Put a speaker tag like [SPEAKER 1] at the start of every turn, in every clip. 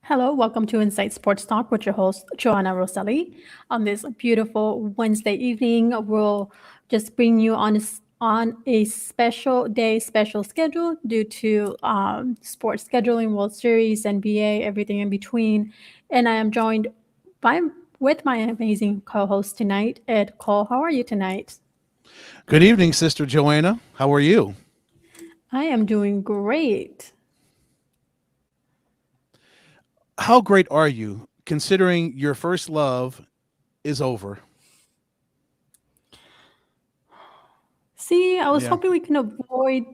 [SPEAKER 1] Hello, welcome to Insight Sports Talk with your host, Johanna-Rosalye. On this beautiful Wednesday evening, we'll just bring you on a special day, special schedule due to sports scheduling, World Series, NBA, everything in between. And I am joined by with my amazing co-host tonight, Ed Cole. How are you tonight?
[SPEAKER 2] Good evening, Sister Joanna. How are you?
[SPEAKER 1] I am doing great.
[SPEAKER 2] How great are you considering your first love is over?
[SPEAKER 1] See, I was
[SPEAKER 2] Yeah.
[SPEAKER 1] hoping we can avoid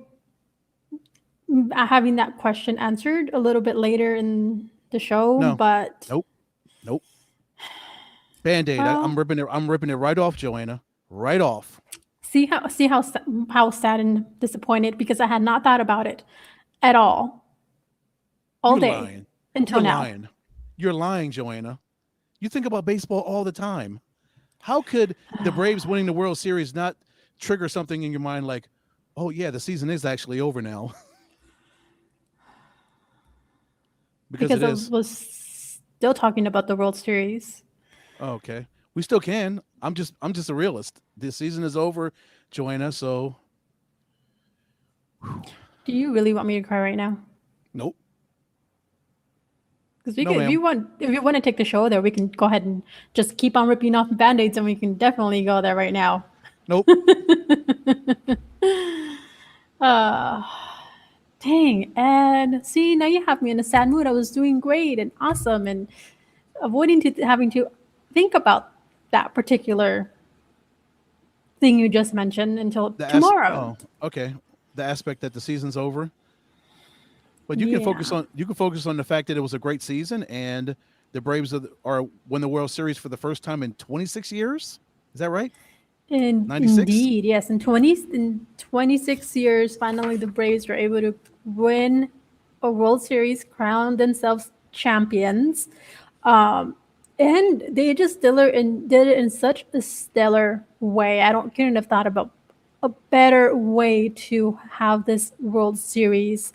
[SPEAKER 1] having that question answered a little bit later in the show,
[SPEAKER 2] No.
[SPEAKER 1] but
[SPEAKER 2] Nope. Nope. Band-Aid. I'm
[SPEAKER 1] well,
[SPEAKER 2] ripping it right off, Joanna. Right off.
[SPEAKER 1] how sad and disappointed because I had not thought about it at all
[SPEAKER 2] You're
[SPEAKER 1] day
[SPEAKER 2] lying.
[SPEAKER 1] until
[SPEAKER 2] You're
[SPEAKER 1] now.
[SPEAKER 2] lying. You're lying, Joanna. You think about baseball all the time. How could the Braves winning the World Series not trigger something in your mind like, oh yeah, the season is actually over now? Because
[SPEAKER 1] Because
[SPEAKER 2] it
[SPEAKER 1] I
[SPEAKER 2] is.
[SPEAKER 1] was still talking about the World Series.
[SPEAKER 2] Oh, okay. We still can. I'm just a realist. This season is over, Joanna, so
[SPEAKER 1] Do you really want me to cry right now?
[SPEAKER 2] nope.
[SPEAKER 1] Because
[SPEAKER 2] No, ma'am.
[SPEAKER 1] if you want to take the show there, we can go ahead and just keep on ripping off band-aids, and we can definitely go there right now.
[SPEAKER 2] Nope.
[SPEAKER 1] uh, Dang, and see, now you have me in a sad mood. I was doing great and awesome, and avoiding to having to think about that particular thing you just mentioned until tomorrow.
[SPEAKER 2] Oh, okay. The aspect that the season's over. But
[SPEAKER 1] Yeah.
[SPEAKER 2] you can focus on the fact that it was a great season and the Braves are won the World Series for the first time in 26 years. Is that right?
[SPEAKER 1] And
[SPEAKER 2] 96?
[SPEAKER 1] indeed, yes, in 26 years, finally the Braves were able to win a World Series, crown themselves champions. Um, and they just did it in such a stellar way. I don't couldn't have thought about a better way to have this World Series,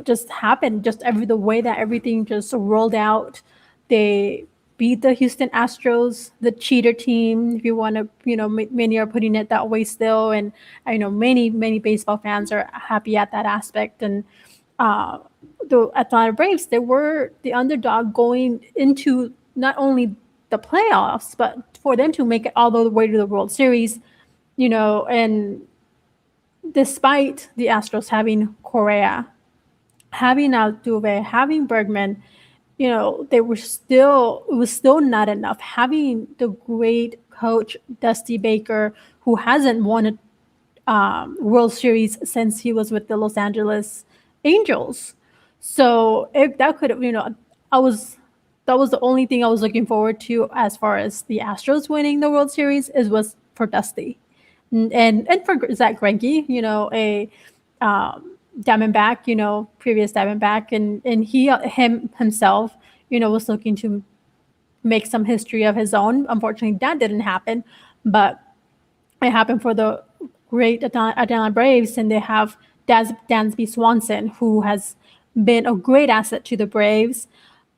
[SPEAKER 1] just happen. Just the way that everything just rolled out. They beat the Houston Astros, the cheater team, if you want to, many are putting it that way still. And I know many baseball fans are happy at that aspect. And uh, the Atlanta Braves, they were the underdog going into not only the playoffs, but for them to make it all the way to the World Series, and despite the Astros having Correa, having Altuve, having Bergman, it was still not enough. Having the great coach Dusty Baker, who hasn't won a World Series since he was with the Los Angeles Angels. So if that could, I was that was the only thing I was looking forward to as far as the Astros winning the World Series is was for Dusty, and for Zach Greinke, a Diamondback, previous Diamondback, and him himself, was looking to make some history of his own. Unfortunately, that didn't happen, but it happened for the great Atlanta Braves, and they have Dansby Swanson, who has been a great asset to the Braves.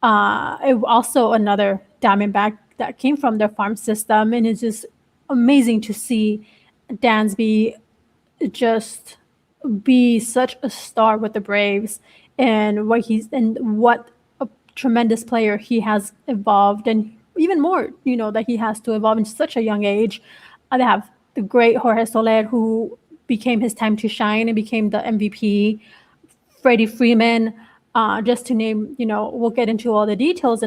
[SPEAKER 1] Also, another Diamondback that came from their farm system, and it's just amazing to see Dansby just be such a star with the Braves, and what a tremendous player he has evolved, and even more, that he has to evolve in such a young age. They have the great Jorge Soler, who became his time to shine and became the MVP. Freddie Freeman, just to name, we'll get into all the details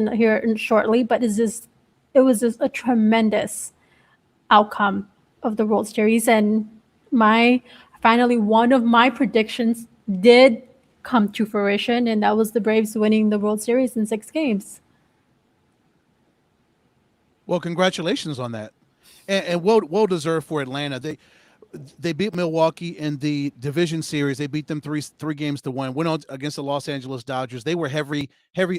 [SPEAKER 1] shortly, but it was just a tremendous outcome of the World Series. And my finally one of my predictions did come to fruition, and that was the Braves winning the World Series in 6 games.
[SPEAKER 2] Well, congratulations on that. And well deserved for Atlanta. They beat Milwaukee in the division series. They beat them three games to one. Went on against the Los Angeles Dodgers. They were heavy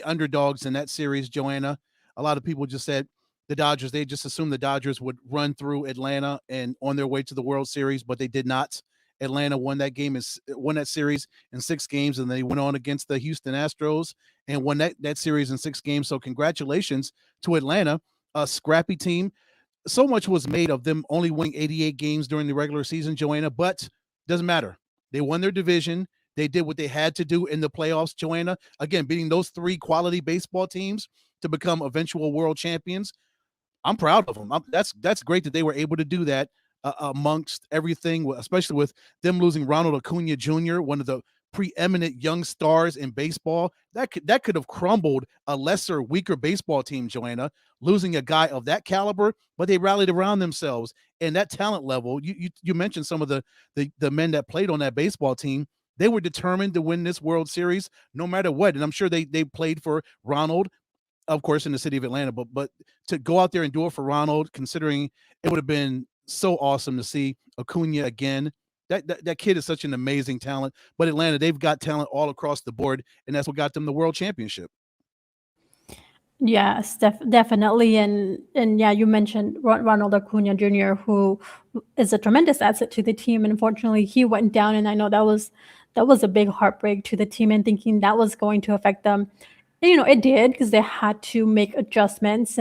[SPEAKER 2] underdogs in that series, Joanna. A lot of people just said the Dodgers, they just assumed the Dodgers would run through Atlanta and on their way to the World Series, but they did not. Atlanta won that series in 6 games, and they went on against the Houston Astros and won that series in 6 games. So congratulations to Atlanta, a scrappy team. So much was made of them only winning 88 games during the regular season, Joanna, but doesn't matter. They won their division. They did what they had to do in the playoffs, Joanna. Again, beating those 3 quality baseball teams to become eventual world champions. I'm proud of them. That's great that they were able to do that amongst everything, especially with them losing Ronald Acuna Jr., one of the preeminent young stars in baseball. That could have crumbled a lesser, weaker baseball team, Joanna, losing a guy of that caliber, but they rallied around themselves and that talent level. You mentioned some of the men that played on that baseball team. They were determined to win this World Series no matter what. And I'm sure they played for Ronald, of course, in the city of Atlanta, but to go out there and do it for Ronald, considering it would have been so awesome to see Acuna again. That kid is such an amazing talent. But Atlanta, they've got talent all across the board, and that's what got them the world championship.
[SPEAKER 1] Yes, definitely, and yeah, you mentioned Ronald Acuna Jr., who is a tremendous asset to the team. And unfortunately, he went down, and I know that was a big heartbreak to the team, and thinking that was going to affect them. And, it did, because they had to make adjustments,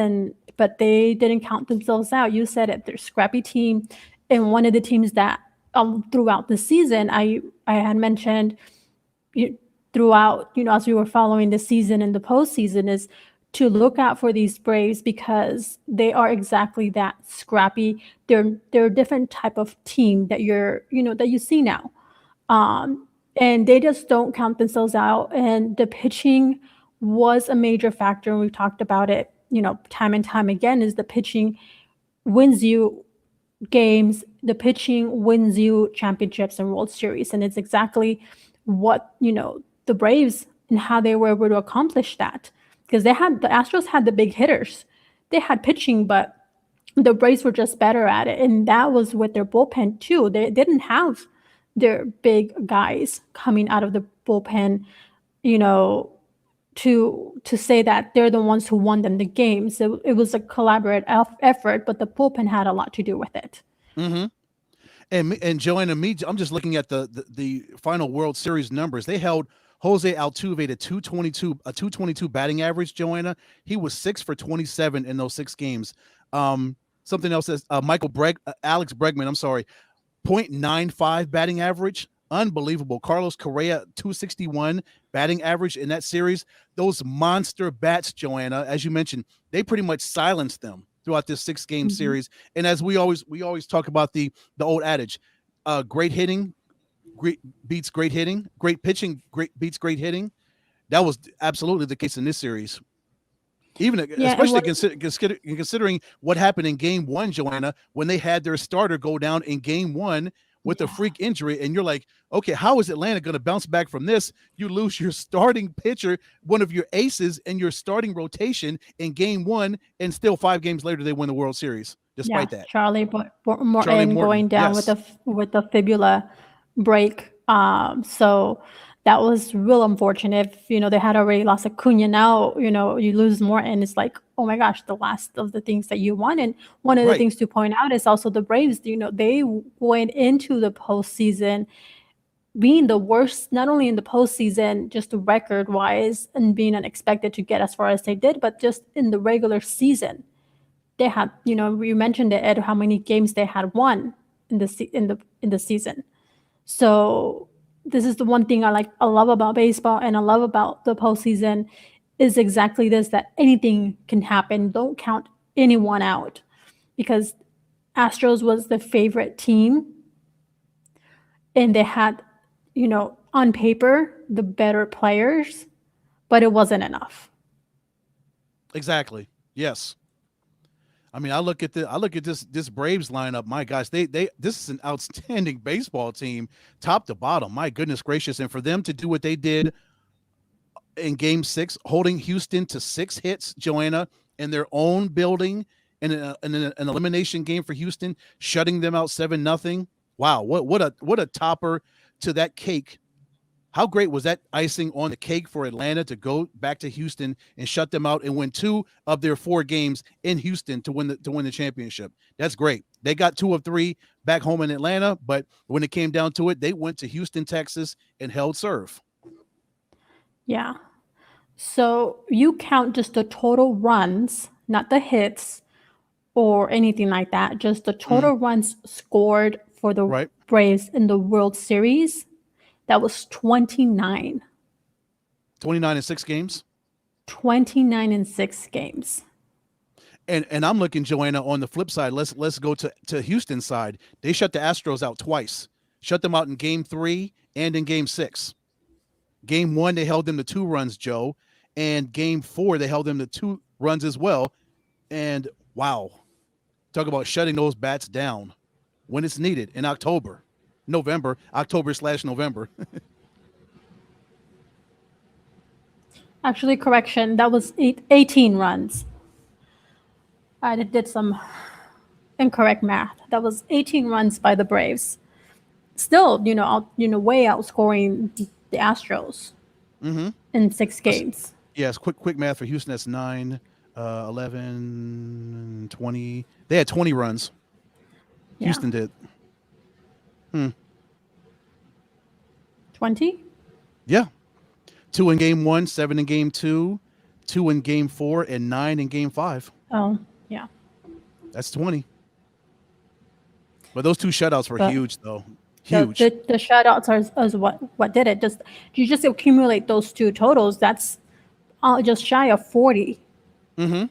[SPEAKER 1] but they didn't count themselves out. You said it; they're a scrappy team, and one of the teams that throughout the season, I had mentioned throughout, as we were following the season and the postseason, is to look out for these Braves, because they are exactly that scrappy. They're a different type of team that that you see now, and they just don't count themselves out. And the pitching was a major factor, and we've talked about it, time and time again. Is the pitching wins you games, the pitching wins you championships and World Series. And it's exactly what, the Braves, and how they were able to accomplish that. Because the Astros had the big hitters. They had pitching, but the Braves were just better at it. And that was with their bullpen too. They didn't have their big guys coming out of the bullpen, you know, to say that they're the ones who won them the game. So it was a collaborative effort, but the bullpen had a lot to do with it.
[SPEAKER 2] Mm-hmm. And Joanna, I'm just looking at the final World Series numbers. They held Jose Altuve to 222 batting average. Joanna, he was 6 for 27 in those 6 games. Something else is Alex Bregman. I'm sorry, 0.95 batting average. Unbelievable. Carlos Correa, 261 batting average in that series. Those monster bats, Joanna, as you mentioned, they pretty much silenced them throughout this 6-game series. And as we always talk about the old adage, great hitting beats great hitting, great pitching beats great hitting. That was absolutely the case in this series. Especially considering what happened in Game 1, Joanna, when they had their starter go down in Game 1 with a freak injury, and you're like, okay, how is Atlanta going to bounce back from this? You lose your starting pitcher, one of your aces in your starting rotation in Game 1, and still 5 games later they win the World Series. Despite that,
[SPEAKER 1] Charlie Morton going down with the fibula break. So that was real unfortunate. They had already lost Acuna. Now, you lose Morton. It's like, oh my gosh, the last of the things that you want. And one of the things to point out is also the Braves. They went into the postseason being the worst, not only in the postseason, just record wise, and being unexpected to get as far as they did, but just in the regular season. They had, you mentioned it, Ed, how many games they had won in the season. So this is the one thing I love about baseball, and I love about the postseason, is exactly this, that anything can happen. Don't count anyone out, because Astros was the favorite team, and they had, on paper, the better players, but it wasn't enough.
[SPEAKER 2] Exactly. Yes. I mean, I look at this Braves lineup. My gosh, this is an outstanding baseball team, top to bottom. My goodness gracious! And for them to do what they did in Game 6, holding Houston to 6 hits, Joanna, in their own building, in an elimination game for Houston, shutting them out 7-0. Wow, what a topper to that cake How great was that icing on the cake for Atlanta to go back to Houston and shut them out and win 2 of their 4 games in Houston to win the championship? That's great. They got 2 of 3 back home in Atlanta, but when it came down to it, they went to Houston, Texas, and held serve.
[SPEAKER 1] Yeah. So you count just the total runs, not the hits or anything like that, just the
[SPEAKER 2] Mhm.
[SPEAKER 1] total runs scored for the
[SPEAKER 2] Right.
[SPEAKER 1] Braves in the World Series. That was 29.
[SPEAKER 2] 29 in 6 games.
[SPEAKER 1] 29 in 6 games.
[SPEAKER 2] And I'm looking, Joanna, on the flip side. Let's go to Houston's side. They shut the Astros out twice. Shut them out in game 3 and in game 6. Game 1, they held them to 2 runs, Joe. And game 4, they held them to 2 runs as well. And wow, talk about shutting those bats down when it's needed in October/November.
[SPEAKER 1] Actually, correction, that was 18 runs. I did some incorrect math. That was 18 runs by the Braves. Still, way outscoring the Astros
[SPEAKER 2] Mm-hmm.
[SPEAKER 1] in 6 games.
[SPEAKER 2] Yes, quick math for Houston. That's 9, 11, 20. They had 20 runs.
[SPEAKER 1] Yeah.
[SPEAKER 2] Houston did.
[SPEAKER 1] 20?
[SPEAKER 2] Yeah. 2 in game 1, 7 in game 2, 2 in game 4, and 9 in game 5.
[SPEAKER 1] Oh, yeah.
[SPEAKER 2] That's 20. But those 2 shutouts were
[SPEAKER 1] But
[SPEAKER 2] huge, though.
[SPEAKER 1] the,
[SPEAKER 2] Huge.
[SPEAKER 1] the shutouts are what did it. Just you just accumulate those 2 totals. That's just shy of 40
[SPEAKER 2] Mm-hmm.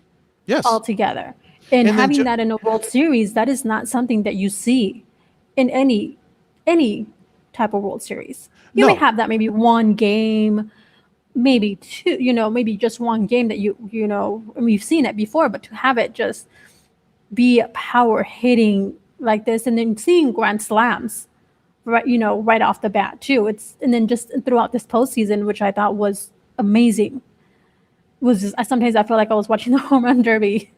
[SPEAKER 2] Yes.
[SPEAKER 1] altogether. And
[SPEAKER 2] And then
[SPEAKER 1] having that in a World Series, that is not something that you see in any type of World Series. You may
[SPEAKER 2] no,
[SPEAKER 1] have that maybe one game, maybe two, maybe just one game that and we've seen it before, but to have it just be power hitting like this and then seeing grand slams right off the bat too. And then just throughout this postseason, which I thought was amazing. Was just, sometimes I feel like I was watching the home run derby.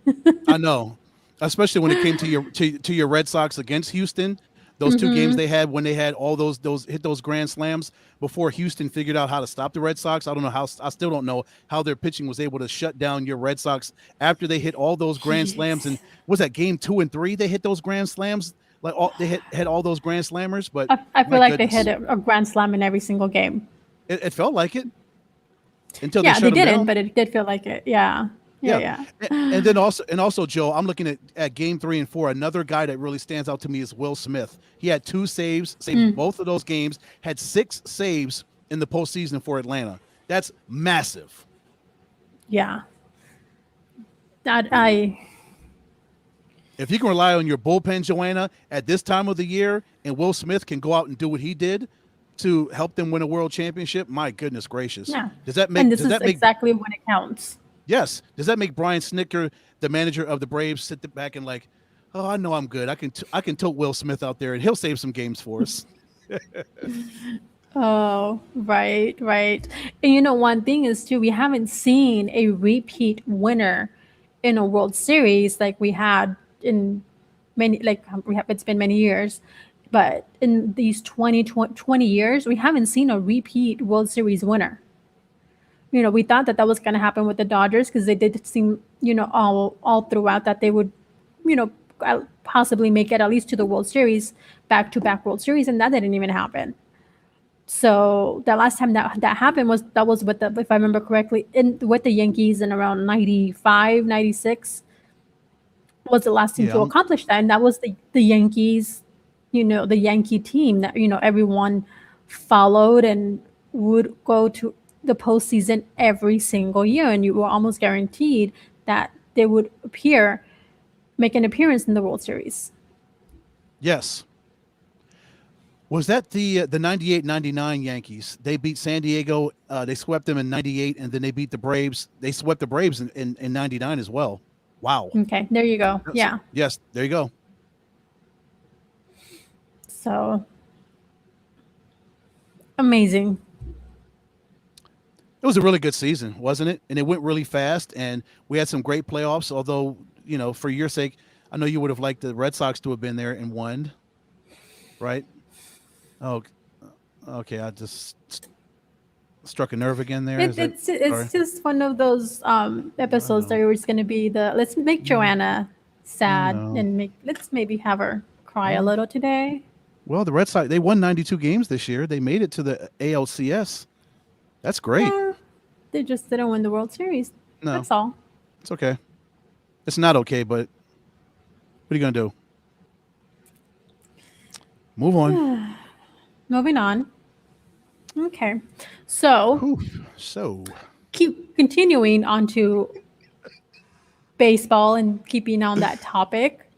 [SPEAKER 2] I know. Especially when it came to your Red Sox against Houston. Those 2 games they had when they had all those hit those grand slams before Houston figured out how to stop the Red Sox. I still don't know how their pitching was able to shut down your Red Sox after they hit all those grand slams. And was that game 2 and 3 they hit those grand slams? Like they had all those grand slammers, but
[SPEAKER 1] I feel
[SPEAKER 2] my
[SPEAKER 1] like
[SPEAKER 2] goodness,
[SPEAKER 1] they hit a grand slam in every single game.
[SPEAKER 2] it felt like it until they
[SPEAKER 1] Yeah,
[SPEAKER 2] shut
[SPEAKER 1] they
[SPEAKER 2] them
[SPEAKER 1] didn't,
[SPEAKER 2] down.
[SPEAKER 1] but it did feel like it. Yeah. Yeah,
[SPEAKER 2] Yeah.
[SPEAKER 1] yeah.
[SPEAKER 2] And then also, Joe, I'm looking at game 3 and 4. Another guy that really stands out to me is Will Smith. He had 2 saves, saved both of those games, had 6 saves in the postseason for Atlanta. That's massive.
[SPEAKER 1] Yeah. That I
[SPEAKER 2] If you can rely on your bullpen, Joanna, at this time of the year, and Will Smith can go out and do what he did to help them win a world championship, my goodness gracious.
[SPEAKER 1] Yeah.
[SPEAKER 2] Does that
[SPEAKER 1] And
[SPEAKER 2] make
[SPEAKER 1] this
[SPEAKER 2] does
[SPEAKER 1] is
[SPEAKER 2] that make
[SPEAKER 1] exactly when it counts.
[SPEAKER 2] Yes. Does that make Brian Snicker, the manager of the Braves, sit back and like, oh, I know I'm good. I can tilt Will Smith out there and he'll save some games for us.
[SPEAKER 1] Oh, right, right. And one thing is too, we haven't seen a repeat winner in a World Series like we had in it's been many years, but in these 20 years, we haven't seen a repeat World Series winner. We thought that was going to happen with the Dodgers because they did seem, all throughout that they would, you know, possibly make it at least to the World Series, back-to-back World Series, and that didn't even happen. So the last time that happened was with if I remember correctly, with the Yankees in around 95, 96 was the last team
[SPEAKER 2] Yeah,
[SPEAKER 1] to accomplish that, and that was the Yankees, the Yankee team that everyone followed and would go to the postseason every single year, and you were almost guaranteed that they would make an appearance in the World Series.
[SPEAKER 2] yes. Was that the 98-99 Yankees? They beat San Diego. They swept them in 98, and then they beat the Braves. They swept the Braves in 99 as well. Wow.
[SPEAKER 1] Okay, there you go. Yeah.
[SPEAKER 2] Yes, there you go.
[SPEAKER 1] So amazing.
[SPEAKER 2] It was a really good season, wasn't it? And it went really fast, and we had some great playoffs. Although, for your sake, I know you would have liked the Red Sox to have been there and won, right? Oh, okay. Struck a nerve again there.
[SPEAKER 1] It,
[SPEAKER 2] Is that sorry?
[SPEAKER 1] it's just one of those
[SPEAKER 2] I
[SPEAKER 1] episodes
[SPEAKER 2] know.
[SPEAKER 1] that was going to be the let's make Joanna
[SPEAKER 2] I
[SPEAKER 1] sad
[SPEAKER 2] know.
[SPEAKER 1] and make let's maybe have her cry a
[SPEAKER 2] Well,
[SPEAKER 1] little today.
[SPEAKER 2] well, the Red Sox, they won 92 games this year. They made it to the ALCS. That's great.
[SPEAKER 1] Yeah, they just didn't win the World Series.
[SPEAKER 2] No,
[SPEAKER 1] That's all.
[SPEAKER 2] it's okay. It's not okay, but what are you going to do? Move on.
[SPEAKER 1] Moving on. Okay, so
[SPEAKER 2] Whew. So,
[SPEAKER 1] keep continuing on to baseball and keeping on that topic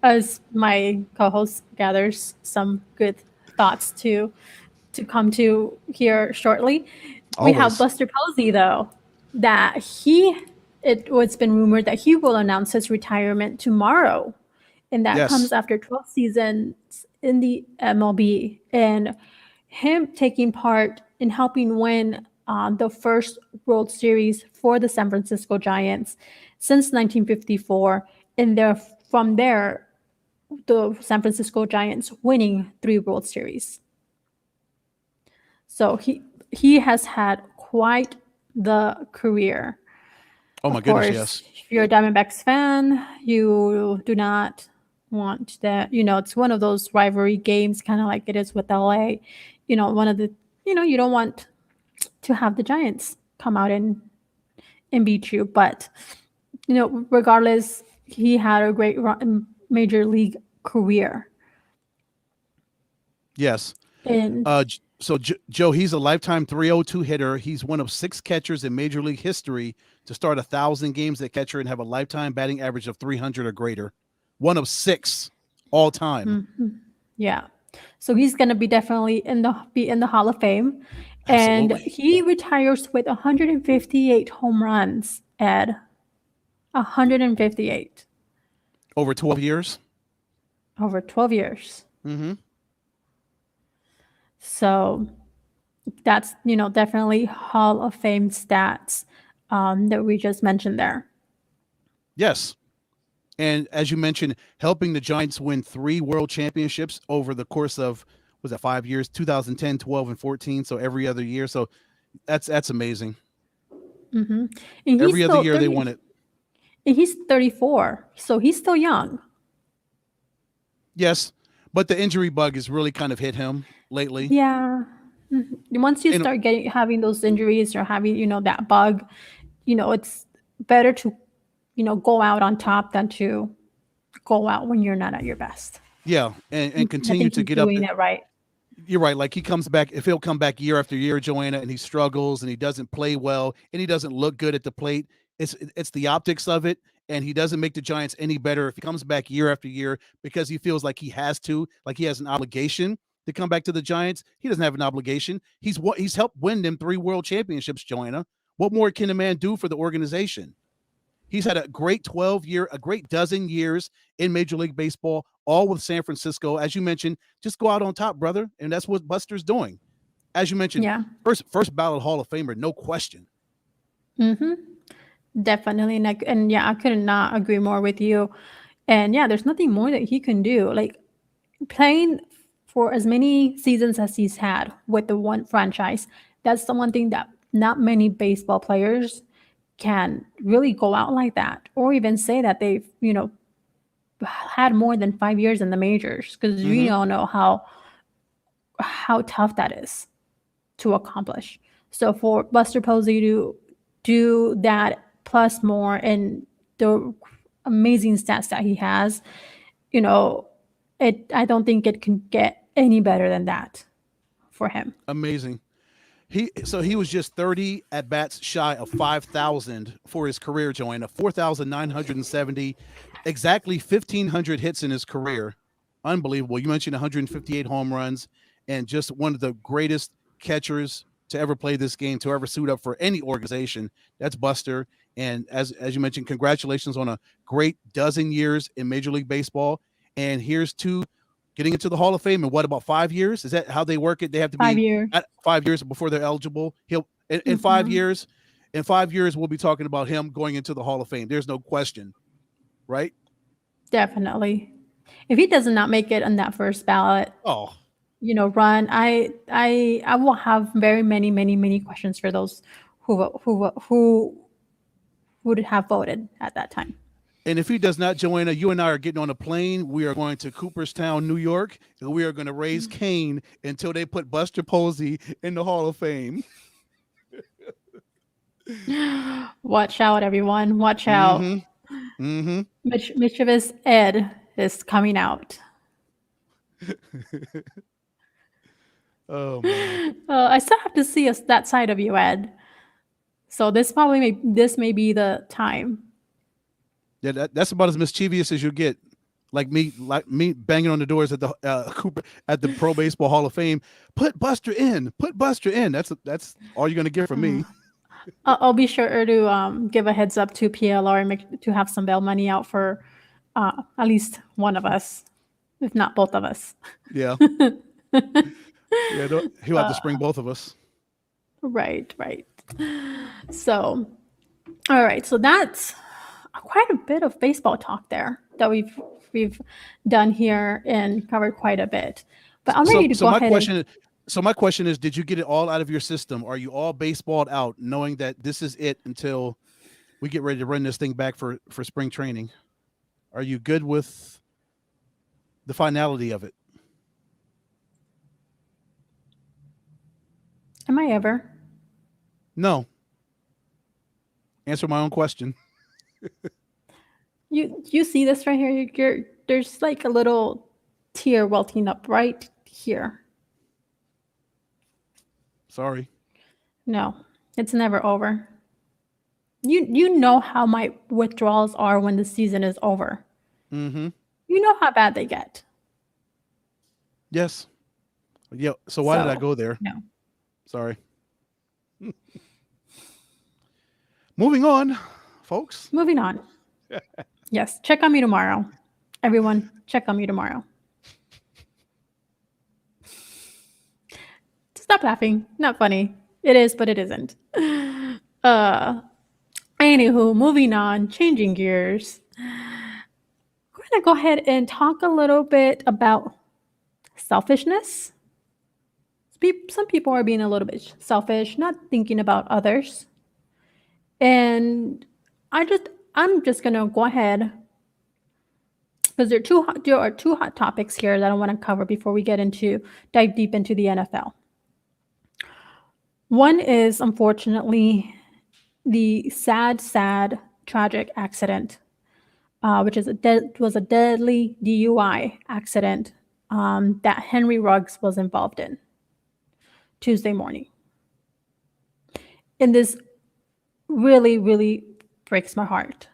[SPEAKER 1] as my co-host gathers some good thoughts to come to here shortly. We have
[SPEAKER 2] always.
[SPEAKER 1] Buster Posey though, that it's been rumored that he will announce his retirement tomorrow, and that comes
[SPEAKER 2] Yes.
[SPEAKER 1] after 12 seasons in the MLB and him taking part in helping win the first World Series for the San Francisco Giants since 1954, and from there the San Francisco Giants winning 3 World Series. So he has had quite the career.
[SPEAKER 2] Oh, my
[SPEAKER 1] Of
[SPEAKER 2] goodness,
[SPEAKER 1] course,
[SPEAKER 2] yes.
[SPEAKER 1] if you're a Diamondbacks fan, you do not want that. It's one of those rivalry games, kind of like it is with LA. One of the, you don't want to have the Giants come out and beat you. But, regardless, he had a great major league career.
[SPEAKER 2] Yes.
[SPEAKER 1] And
[SPEAKER 2] Joe, he's a lifetime 302 hitter. He's one of 6 catchers in Major League history to start 1,000 games at catcher and have a lifetime batting average of 300 or greater. One of 6 all time.
[SPEAKER 1] yeah. So he's going to be definitely be in the Hall of Fame. And
[SPEAKER 2] Absolutely.
[SPEAKER 1] he retires with 158 home runs, Ed. 158
[SPEAKER 2] Over 12 years.
[SPEAKER 1] over 12 years.
[SPEAKER 2] Mm-hmm.
[SPEAKER 1] So that's, definitely Hall of Fame stats that we just mentioned there.
[SPEAKER 2] Yes. And as you mentioned, helping the Giants win 3 world championships over the course of, was that 5 years, 2010, 12, and 14. So every other year. So that's amazing.
[SPEAKER 1] And he's
[SPEAKER 2] Every other
[SPEAKER 1] still
[SPEAKER 2] year they
[SPEAKER 1] 30,
[SPEAKER 2] won it.
[SPEAKER 1] and he's 34, so he's still young.
[SPEAKER 2] Yes. But the injury bug has really kind of hit him lately.
[SPEAKER 1] Yeah. Once you
[SPEAKER 2] And
[SPEAKER 1] start having those injuries or having, that bug, it's better to, go out on top than to go out when you're not at your best.
[SPEAKER 2] yeah, and
[SPEAKER 1] I
[SPEAKER 2] continue
[SPEAKER 1] think
[SPEAKER 2] to
[SPEAKER 1] he's
[SPEAKER 2] get up.
[SPEAKER 1] doing it right.
[SPEAKER 2] You're right. Like he comes back, if he'll come back year after year, Joanna, and he struggles and he doesn't play well and he doesn't look good at the plate. It's the optics of it, and he doesn't make the Giants any better if he comes back year after year because he feels like he has to, like he has an obligation to come back to the Giants. He doesn't have an obligation. He's helped win them 3 world championships, Joanna. What more can a man do for the organization? He's had a great a great dozen years in Major League Baseball, all with San Francisco. As you mentioned, just go out on top, brother. And that's what Buster's doing. As you mentioned,
[SPEAKER 1] Yeah.
[SPEAKER 2] first ballot Hall of Famer, no question.
[SPEAKER 1] Definitely. And yeah, I could not agree more with you. And yeah, there's nothing more that he can do. Like playing for as many seasons as he's had with the one franchise, that's the one thing that not many baseball players can really go out like that or even say that they've, had more than 5 years in the majors because we
[SPEAKER 2] Mhm.
[SPEAKER 1] all know how tough that is to accomplish. So for Buster Posey to do that plus more and the amazing stats that he has, I don't think it can get any better than that for him.
[SPEAKER 2] Amazing. He was just 30 at bats shy of 5,000 for his career, Joanna. 4,970, exactly 1,500 hits in his career. Unbelievable. You mentioned 158 home runs, and just one of the greatest catchers to ever play this game, to ever suit up for any organization. That's Buster. And as you mentioned, congratulations on a great dozen years in Major League Baseball. And here's to getting into the Hall of Fame in what, about 5 years? Is that how they work it? They have to
[SPEAKER 1] 5
[SPEAKER 2] be
[SPEAKER 1] year.
[SPEAKER 2] at 5 years before they're eligible. He'll in 5
[SPEAKER 1] Mhm.
[SPEAKER 2] years. In 5 years, we'll be talking about him going into the Hall of Fame. There's no question, right?
[SPEAKER 1] Definitely. If he does not make it on that first ballot,
[SPEAKER 2] Oh,
[SPEAKER 1] run. I will have very many questions for those who would have voted at that time.
[SPEAKER 2] And if he does not, Joanna, you and I are getting on a plane. We are going to Cooperstown, New York, and we are going to raise Cain until they put Buster Posey in the Hall of Fame.
[SPEAKER 1] Watch out, everyone! Watch out!
[SPEAKER 2] Mm-hmm. Mm-hmm.
[SPEAKER 1] Mischievous Ed is coming out.
[SPEAKER 2] Oh man.
[SPEAKER 1] I still have to see that side of you, Ed. So this may be the time.
[SPEAKER 2] Yeah, that's about as mischievous as you get. Like me banging on the doors at the Cooper at the Pro Baseball Hall of Fame. Put Buster in. Put Buster in. That's all you're gonna get from me.
[SPEAKER 1] I'll be sure to give a heads up to PLR and to have some bail money out for at least one of us, if not both of us.
[SPEAKER 2] Yeah. Yeah. He'll have to spring both of us.
[SPEAKER 1] Right. So, all right. So that's quite a bit of baseball talk there that we've done here and covered quite a bit. But I'm ready to go ahead.
[SPEAKER 2] So my question is, did you get it all out of your system? Are you all baseballed out, knowing that this is it until we get ready to run this thing back for spring training? Are you good with the finality of it?
[SPEAKER 1] Am I ever?
[SPEAKER 2] No. Answer my own question.
[SPEAKER 1] You see this right here? There's like a little tear welting up right here.
[SPEAKER 2] Sorry.
[SPEAKER 1] No, it's never over. You know how my withdrawals are when the season is over.
[SPEAKER 2] Mm-hmm.
[SPEAKER 1] You know how bad they get.
[SPEAKER 2] Yes. Yeah. So why did I go there?
[SPEAKER 1] No.
[SPEAKER 2] Sorry. Moving on, folks.
[SPEAKER 1] Moving on. Yes, check on me tomorrow. Everyone, check on me tomorrow. Stop laughing. Not funny. It is, but it isn't. Anywho, moving on, changing gears. We're going to go ahead and talk a little bit about selfishness. Some people are being a little bit selfish, not thinking about others. And I'm just going to go ahead, because there are two hot topics here that I want to cover before we dive deep into the NFL. One is, unfortunately, the sad, tragic accident, which was a deadly DUI accident that Henry Ruggs was involved in Tuesday morning. And this really, really breaks my heart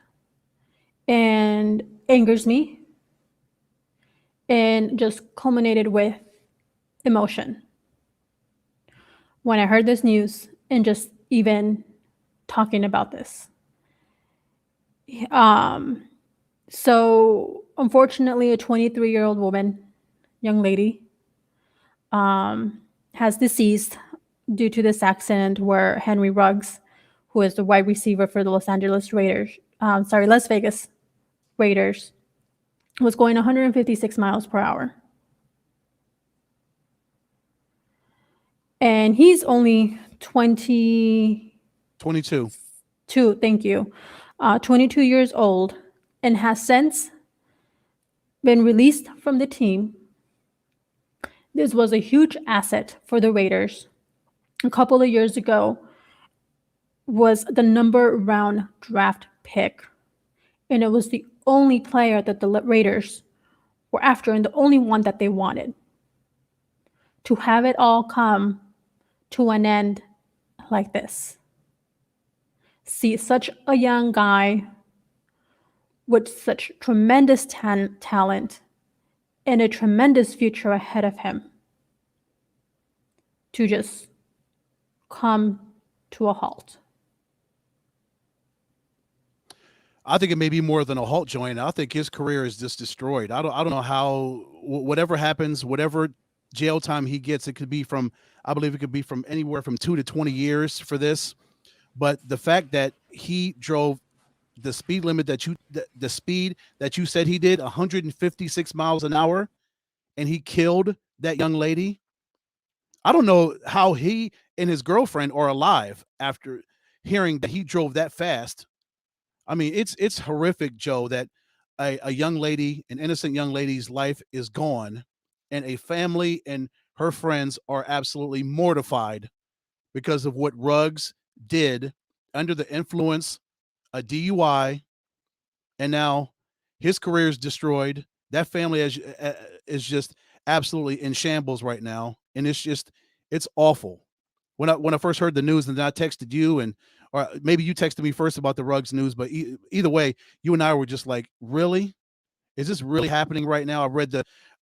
[SPEAKER 1] and angers me and just culminated with emotion when I heard this news and just even talking about this. So unfortunately, a 23-year-old young lady, has deceased due to this accident where Henry Ruggs, who is the wide receiver for the Las Vegas Raiders, was going 156 miles per hour. And he's only 22. Thank you. 22 years old, and has since been released from the team. This was a huge asset for the Raiders. A couple of years ago, was the number round draft pick. And it was the only player that the Raiders were after and the only one that they wanted. To have it all come to an end like this. See such a young guy with such tremendous talent and a tremendous future ahead of him to just come to a halt.
[SPEAKER 2] I think it may be more than a halt, Joanna. I think his career is just destroyed. I don't know how, whatever happens, whatever jail time he gets, I believe it could be from anywhere from 2 to 20 years for this. But the fact that he drove the speed that you said he did, 156 miles an hour, and he killed that young lady. I don't know how he and his girlfriend are alive after hearing that he drove that fast. I mean, it's horrific, Joe, that a young lady, an innocent young lady's life is gone, and a family and her friends are absolutely mortified because of what Ruggs did under the influence, a DUI, and now his career is destroyed. That family is just absolutely in shambles right now, and it's awful. When I first heard the news, and then I texted you, and or maybe you texted me first about the Ruggs news, but either way, you and I were just like, really, is this really happening right now? I read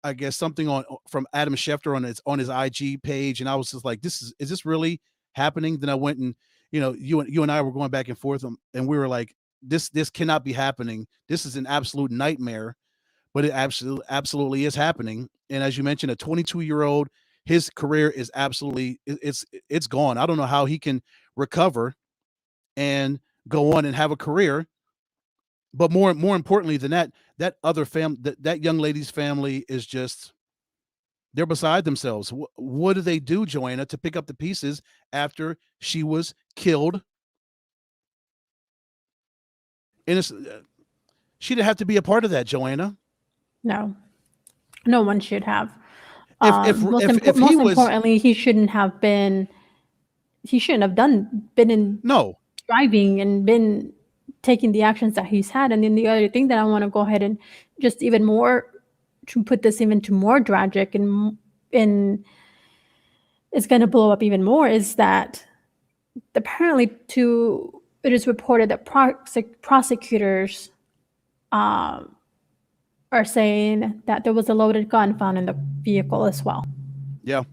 [SPEAKER 2] I guess something on from Adam Schefter on his IG page, and I was just like, is this really happening? Then I went and you and I were going back and forth, and we were like, this cannot be happening. This is an absolute nightmare, but it absolutely is happening. And as you mentioned, a 22-year-old, his career is absolutely it's gone. I don't know how he can recover and go on and have a career. But more importantly than that, that other family, that young lady's family is just they're beside themselves. What do they do, Joanna, to pick up the pieces after she was killed? And she didn't have to be a part of that, Joanna.
[SPEAKER 1] No, no one should have.
[SPEAKER 2] If he
[SPEAKER 1] Most
[SPEAKER 2] was
[SPEAKER 1] importantly, he shouldn't have been. He shouldn't have been in
[SPEAKER 2] no,
[SPEAKER 1] driving and been taking the actions that he's had. And then the other thing that I want to go ahead and just even more to put this even to more tragic and it's going to blow up even more is that apparently it is reported that prosecutors are saying that there was a loaded gun found in the vehicle as well.
[SPEAKER 2] yeah,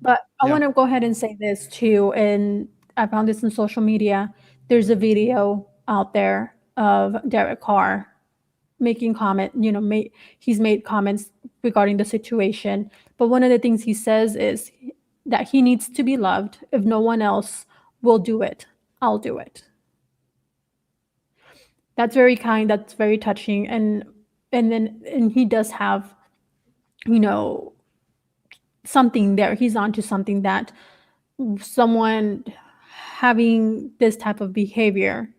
[SPEAKER 1] But I
[SPEAKER 2] yeah,
[SPEAKER 1] want to go ahead and say this too, and I found this on social media. There's a video out there of Derek Carr making comment. He's made comments regarding the situation, but one of the things he says is that he needs to be loved. If no one else will do it, I'll do it. That's very kind. That's very touching, and he does have, you know, something there. He's onto something that someone having this type of behavior,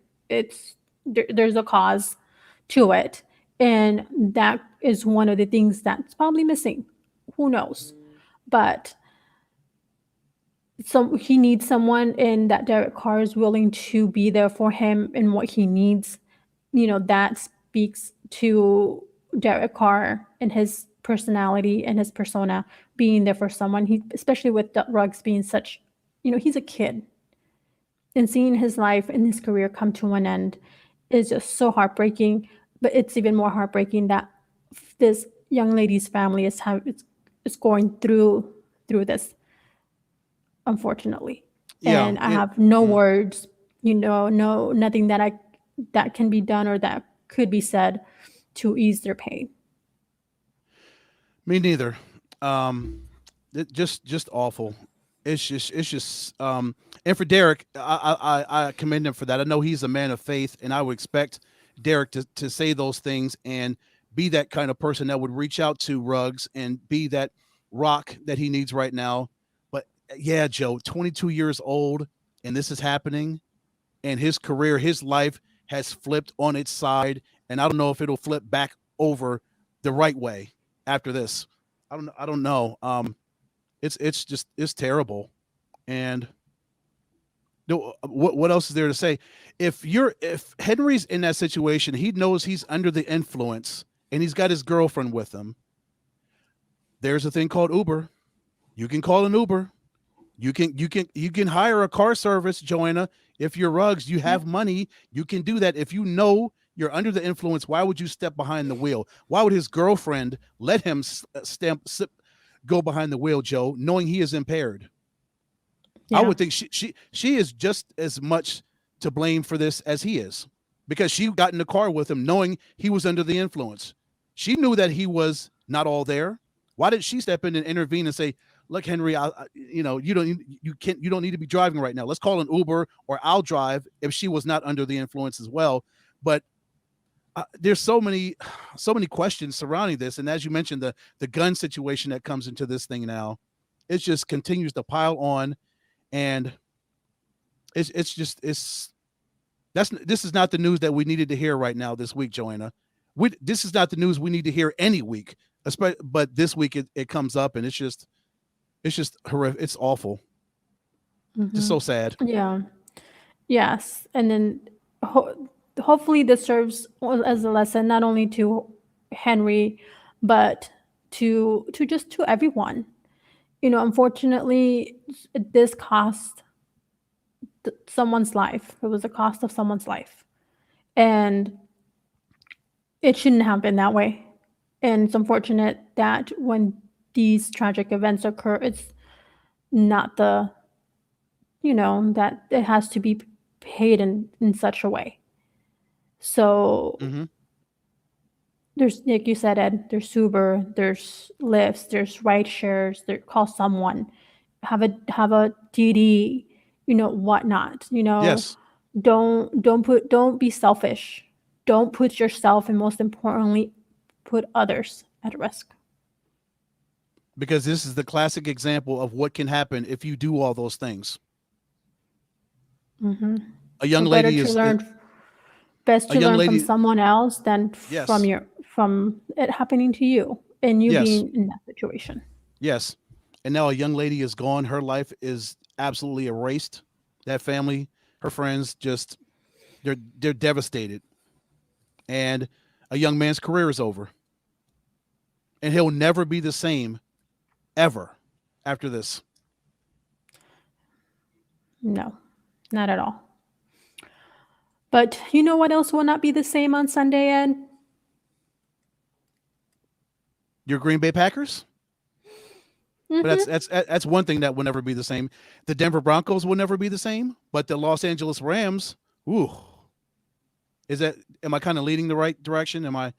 [SPEAKER 1] there's a cause to it, and that is one of the things that's probably missing. Who knows? But so he needs someone, and that Derek Carr is willing to be there for him and what he needs. That speaks to Derek Carr and his personality and his persona, being there for someone. He, especially with Ruggs being such, he's a kid, and seeing his life and his career come to an end is just so heartbreaking. But it's even more heartbreaking that this young lady's family is going through this, unfortunately.
[SPEAKER 2] yeah.
[SPEAKER 1] And I have no words, no nothing that can be done or that could be said to ease their pain.
[SPEAKER 2] Me neither. Just awful. It's just and for Derek, I commend him for that. I know he's a man of faith, and I would expect Derek to say those things and be that kind of person that would reach out to Ruggs and be that rock that he needs right now. But yeah, Joe, 22 years old, and this is happening, and his career, his life has flipped on its side, and I don't know if it'll flip back over the right way after this. I don't know. It's terrible. And what else is there to say? If Henry's in that situation, he knows he's under the influence and he's got his girlfriend with him. There's a thing called Uber. You can call an Uber. You can hire a car service, Joanna. If you're Ruggs, you have money. You can do that. If you know you're under the influence, why would you step behind the wheel? Why would his girlfriend let him go behind the wheel, Joe, knowing he is impaired?
[SPEAKER 1] Yeah.
[SPEAKER 2] I would think she is just as much to blame for this as he is, because she got in the car with him knowing he was under the influence. She knew that he was not all there. Why did she step in and intervene and say, "Look, Henry, you don't need to be driving right now. Let's call an Uber, or I'll drive," if she was not under the influence as well. But there's so many questions surrounding this, and as you mentioned, the gun situation that comes into this thing now, it just continues to pile on, and it's just it's that's this is not the news that we needed to hear right now this week, Joanna. This is not the news we need to hear any week, but this week it comes up, and it's just horrific. It's awful. Just
[SPEAKER 1] Hmm.
[SPEAKER 2] so sad.
[SPEAKER 1] Yeah. Yes. And then hopefully this serves as a lesson not only to Henry, but to just to everyone. Unfortunately, this cost someone's life. It was the cost of someone's life. And it shouldn't have been that way. And it's unfortunate that when these tragic events occur, it's not that it has to be paid in such a way. So
[SPEAKER 2] Hmm.
[SPEAKER 1] there's, like you said, Ed, there's Uber, there's Lyfts, there's ride shares, there call someone, have a DD, whatnot.
[SPEAKER 2] Yes,
[SPEAKER 1] Don't be selfish. Don't put yourself and most importantly, put others at risk.
[SPEAKER 2] because this is the classic example of what can happen if you do all those things.
[SPEAKER 1] Hmm.
[SPEAKER 2] A
[SPEAKER 1] So
[SPEAKER 2] young
[SPEAKER 1] better
[SPEAKER 2] lady
[SPEAKER 1] to
[SPEAKER 2] is
[SPEAKER 1] learn, best
[SPEAKER 2] a
[SPEAKER 1] to
[SPEAKER 2] young
[SPEAKER 1] learn from
[SPEAKER 2] lady.
[SPEAKER 1] someone else than
[SPEAKER 2] Yes,
[SPEAKER 1] from it happening to you and you
[SPEAKER 2] yes,
[SPEAKER 1] being in that situation.
[SPEAKER 2] yes. And now a young lady is gone. Her life is absolutely erased. That family, her friends, just they're devastated. And a young man's career is over, and he'll never be the same ever after this.
[SPEAKER 1] No, not at all. But you know what else will not be the same on Sunday, Ed?
[SPEAKER 2] Your Green Bay Packers, but that's
[SPEAKER 1] Mm-hmm.
[SPEAKER 2] that's that's one thing that will never be the same. The Denver Broncos will never be the same, but the Los Angeles Rams, ooh, is that am I kind of leading the right direction? Am I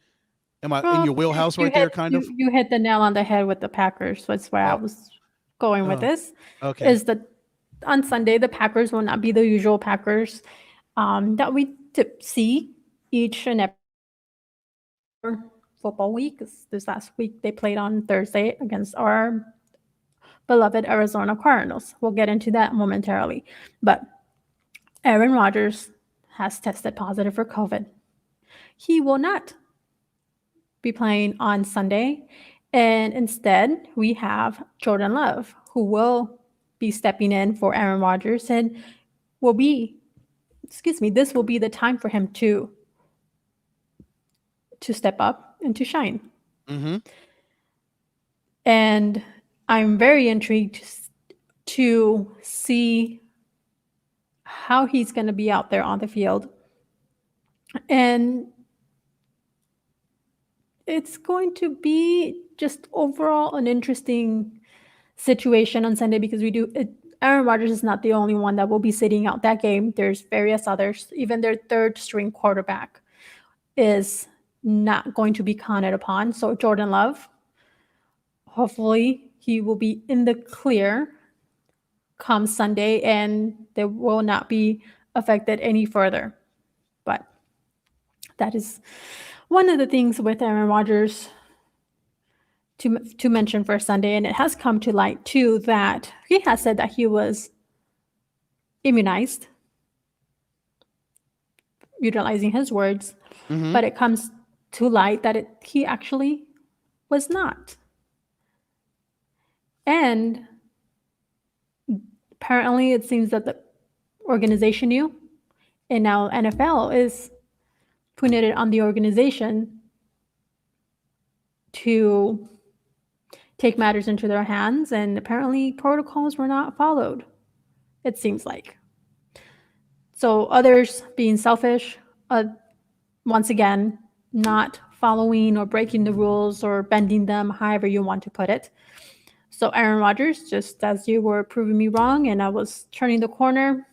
[SPEAKER 2] in
[SPEAKER 1] Well,
[SPEAKER 2] your
[SPEAKER 1] you,
[SPEAKER 2] wheelhouse
[SPEAKER 1] you
[SPEAKER 2] right there
[SPEAKER 1] hit
[SPEAKER 2] kind of?
[SPEAKER 1] you hit the nail on the head with the Packers. That's where I
[SPEAKER 2] Oh,
[SPEAKER 1] was going with
[SPEAKER 2] oh,
[SPEAKER 1] this.
[SPEAKER 2] okay.
[SPEAKER 1] Is that on Sunday the Packers will not be the usual Packers that we see each and every football week. This last week they played on Thursday against our beloved Arizona Cardinals. We'll get into that momentarily, but Aaron Rodgers has tested positive for COVID. He will not be playing on Sunday. And instead, we have Jordan Love, who will be stepping in for Aaron Rodgers and will be, this will be the time for him to step up and to shine.
[SPEAKER 2] Mm-hmm.
[SPEAKER 1] And I'm very intrigued to see how he's going to be out there on the field. And it's going to be just overall an interesting situation on Sunday because Aaron Rodgers is not the only one that will be sitting out that game. There's various others. Even their third string quarterback is not going to be counted upon. So Jordan Love, hopefully he will be in the clear come Sunday and they will not be affected any further. But that is one of the things with Aaron Rodgers to mention for Sunday, and it has come to light too that he has said that he was immunized, utilizing his words,
[SPEAKER 2] Mm-hmm.
[SPEAKER 1] but it comes to light that he actually was not. And apparently, it seems that the organization knew, and now NFL is putting it on the organization to take matters into their hands, and apparently, protocols were not followed, it seems like. So, others being selfish, once again, not following or breaking the rules or bending them, however you want to put it. So, Aaron Rodgers, just as you were proving me wrong and I was turning the corner,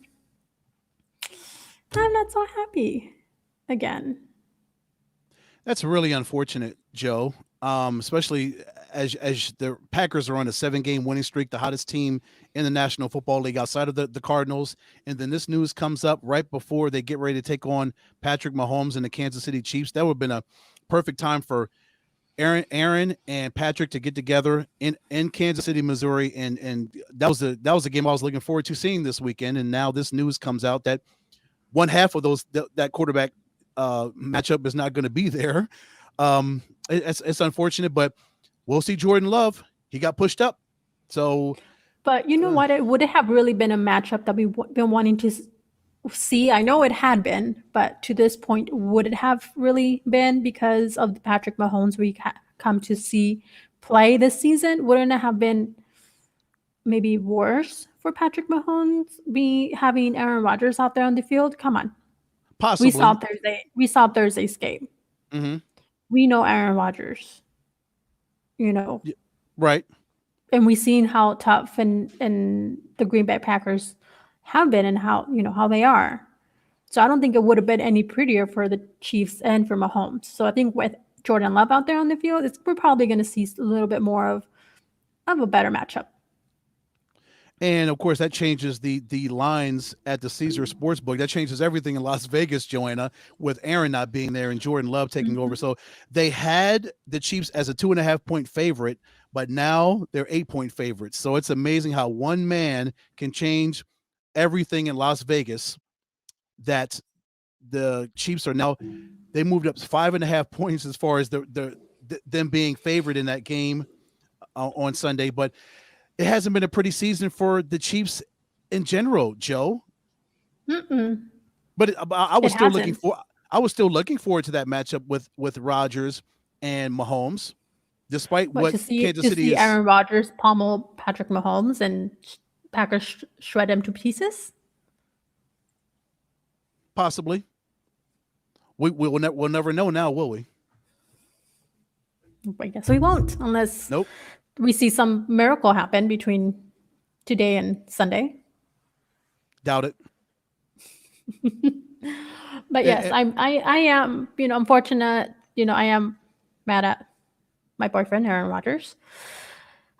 [SPEAKER 1] I'm not so happy again.
[SPEAKER 2] That's really unfortunate, Joe. Especially as the Packers are on a 7-game winning streak, the hottest team in the National Football League outside of the Cardinals. And then this news comes up right before they get ready to take on Patrick Mahomes and the Kansas City Chiefs. That would have been a perfect time for Aaron and Patrick to get together in Kansas City, Missouri, and that was a game I was looking forward to seeing this weekend. And now this news comes out that one half of that quarterback matchup is not going to be there. It's unfortunate, but we'll see Jordan Love. He got pushed up, so.
[SPEAKER 1] But you know what? It would have really been a matchup that we've been wanting to see. I know it had been, but to this point, would it have really been because of the Patrick Mahomes we come to see play this season? Wouldn't it have been maybe worse for Patrick Mahomes having Aaron Rodgers out there on the field? Come on.
[SPEAKER 2] Possibly.
[SPEAKER 1] We saw Thursday's game.
[SPEAKER 2] Mm-hmm.
[SPEAKER 1] We know Aaron Rodgers.
[SPEAKER 2] Right.
[SPEAKER 1] And we've seen how tough and the Green Bay Packers have been and how they are. So I don't think it would have been any prettier for the Chiefs and for Mahomes. So I think with Jordan Love out there on the field, we're probably going to see a little bit more of a better matchup.
[SPEAKER 2] And of course, that changes the lines at the Caesar Sportsbook. That changes everything in Las Vegas, Joanna, with Aaron not being there and Jordan Love taking over. So they had the Chiefs as a 2.5-point favorite, but now they're 8-point favorites. So it's amazing how one man can change everything in Las Vegas. That the Chiefs are now, they moved up 5.5 points as far as them being favored in that game on Sunday, but it hasn't been a pretty season for the Chiefs in general, Joe. But I was still looking forward to that matchup with Rodgers and Mahomes, despite what Kansas City is.
[SPEAKER 1] Aaron Rodgers pummel Patrick Mahomes and Packers shred him to pieces.
[SPEAKER 2] Possibly. We'll never know now, will we?
[SPEAKER 1] I guess we won't, unless we see some miracle happen between today and Sunday.
[SPEAKER 2] Doubt it.
[SPEAKER 1] But yes, I am, unfortunate, I am mad at my boyfriend, Aaron Rodgers.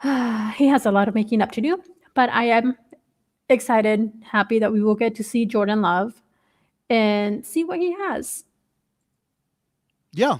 [SPEAKER 1] He has a lot of making up to do, but I am excited, happy that we will get to see Jordan Love and see what he has.
[SPEAKER 2] Yeah.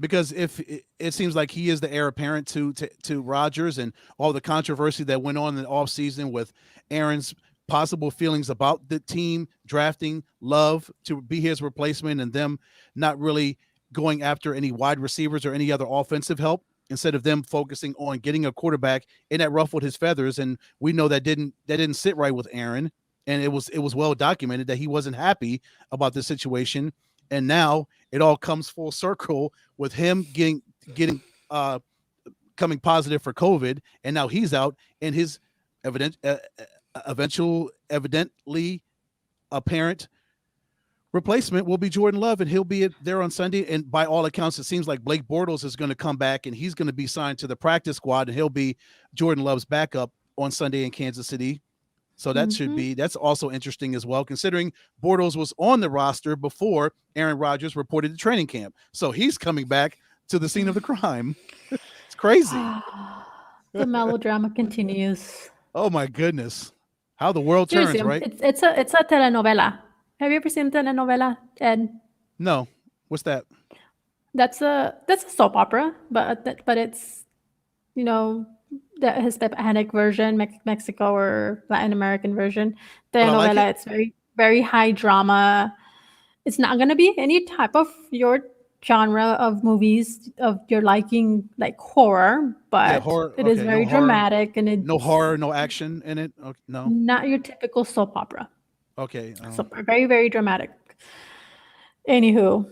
[SPEAKER 2] Because if it seems like he is the heir apparent to Rodgers and all the controversy that went on in the offseason with Aaron's possible feelings about the team drafting Love to be his replacement and them not really going after any wide receivers or any other offensive help instead of them focusing on getting a quarterback, and that ruffled his feathers. And we know that didn't sit right with Aaron, and it was well documented that he wasn't happy about the situation. And now it all comes full circle with him getting coming positive for COVID, and now he's out, and his evidently apparent replacement will be Jordan Love, and he'll be there on Sunday. And by all accounts, it seems like Blake Bortles is going to come back, and he's going to be signed to the practice squad, and he'll be Jordan Love's backup on Sunday in Kansas City. So that that's also interesting as well, considering Bortles was on the roster before Aaron Rodgers reported to training camp. So he's coming back to the scene of the crime. It's crazy.
[SPEAKER 1] The melodrama continues.
[SPEAKER 2] Oh my goodness. How the world turns,
[SPEAKER 1] Seriously,
[SPEAKER 2] right?
[SPEAKER 1] It's a telenovela. Have you ever seen telenovela, Ed?
[SPEAKER 2] No. What's that?
[SPEAKER 1] That's a soap opera, but it's, the Hispanic version, Mexico or Latin American version. Telenovela, it's very, very high drama. It's not going to be any type of your genre of movies of your liking, like horror, but it is very dramatic, and
[SPEAKER 2] no horror, no action in it. Okay, no,
[SPEAKER 1] not your typical soap opera.
[SPEAKER 2] Okay,
[SPEAKER 1] so very, very dramatic. Anywho,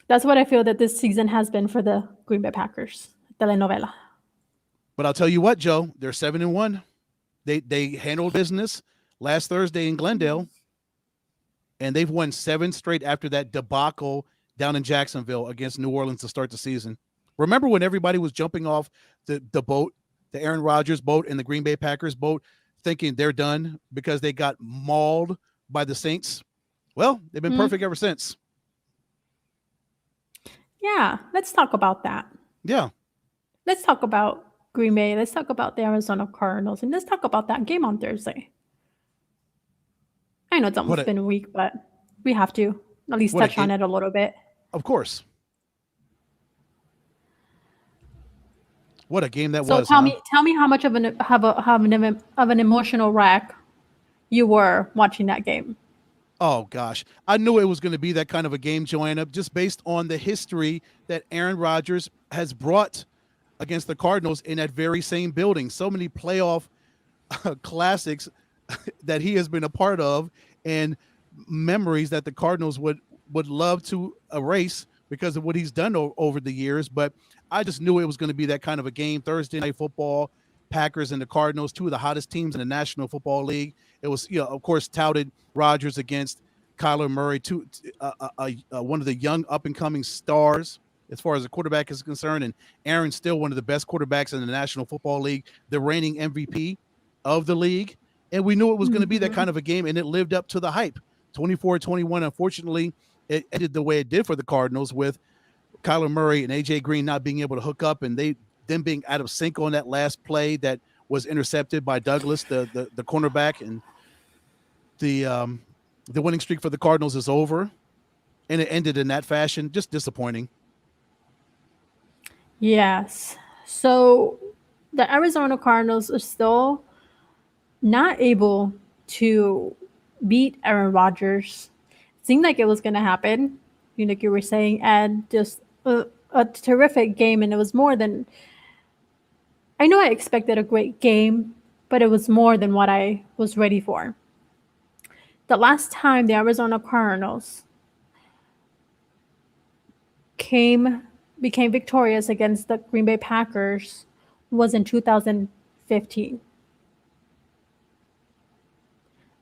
[SPEAKER 1] that's what I feel that this season has been for the Green Bay Packers telenovela.
[SPEAKER 2] But I'll tell you what, Joe, they're 7-1. They handled business last Thursday in Glendale, and they've won 7 straight after that debacle down in Jacksonville against New Orleans to start the season. Remember when everybody was jumping off the boat, the Aaron Rodgers boat and the Green Bay Packers boat, thinking they're done because they got mauled by the Saints? Well, they've been perfect ever since.
[SPEAKER 1] Yeah, let's talk about that.
[SPEAKER 2] Yeah.
[SPEAKER 1] Let's talk about Green Bay. Let's talk about the Arizona Cardinals, and let's talk about that game on Thursday. I know it's
[SPEAKER 2] What
[SPEAKER 1] almost
[SPEAKER 2] a
[SPEAKER 1] been a week, but we have to at least
[SPEAKER 2] what a
[SPEAKER 1] touch on
[SPEAKER 2] game!
[SPEAKER 1] it a little bit.
[SPEAKER 2] Of course, what a game that
[SPEAKER 1] So
[SPEAKER 2] was, huh?
[SPEAKER 1] tell me how much of an emotional wreck you were watching that game.
[SPEAKER 2] Oh gosh, I knew it was going to be that kind of a game, Joanna, just based on the history that Aaron Rodgers has brought against the Cardinals in that very same building. So many playoff classics that he has been a part of, and memories that the Cardinals would love to erase because of what he's done over the years. But I just knew it was going to be that kind of a game. Thursday night football, Packers and the Cardinals, two of the hottest teams in the National Football League. It was, of course, touted Rodgers against Kyler Murray, one of the young up and coming stars as far as the quarterback is concerned, and Aaron's still one of the best quarterbacks in the National Football League, the reigning MVP of the league. And we knew it was going to be that
[SPEAKER 1] Mm-hmm.
[SPEAKER 2] kind of a game, and it lived up to the hype. 24-21. Unfortunately, it ended the way it did for the Cardinals, with Kyler Murray and AJ Green not being able to hook up, and them being out of sync on that last play that was intercepted by Douglas, the cornerback, and the winning streak for the Cardinals is over, and it ended in that fashion. Just disappointing.
[SPEAKER 1] Yes. So the Arizona Cardinals are still not able to beat Aaron Rodgers. It seemed like it was going to happen, like you were saying, and just a terrific game. And it was more than I know I expected a great game, but it was more than what I was ready for. The last time the Arizona Cardinals came became victorious against the Green Bay Packers was in 2015.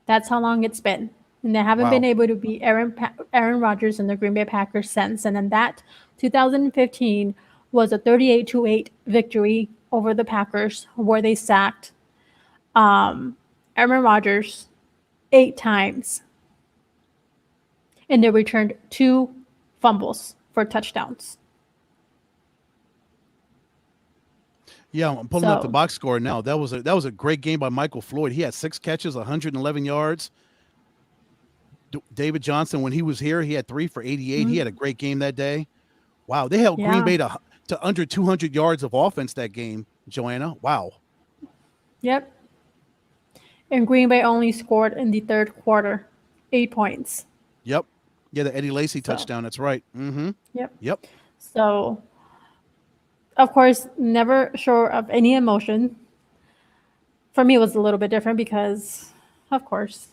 [SPEAKER 1] That's how long it's been. And they haven't been
[SPEAKER 2] Wow.
[SPEAKER 1] able to beat Aaron Rodgers and the Green Bay Packers since. And then that 2015 was a 38-8 victory over the Packers, where they sacked Aaron Rodgers 8 times, and they returned 2 fumbles for touchdowns.
[SPEAKER 2] Yeah, I'm pulling up the
[SPEAKER 1] So,
[SPEAKER 2] box score now. That was a great game by Michael Floyd. He had 6 catches, 111 yards. David Johnson, when he was here, he had 3 for 88. He
[SPEAKER 1] mm,
[SPEAKER 2] had a great game that day. Wow, they held Green
[SPEAKER 1] yeah,
[SPEAKER 2] Bay to under 200 yards of offense that game, Joanna. Wow.
[SPEAKER 1] yep. And Green Bay only scored in the third quarter, 8 points.
[SPEAKER 2] Yep. Yeah, the Eddie Lacy
[SPEAKER 1] So,
[SPEAKER 2] touchdown. That's right. Mm-hmm.
[SPEAKER 1] yep.
[SPEAKER 2] Yep.
[SPEAKER 1] So, of course, never sure of any emotion. For me, it was a little bit different because, of course,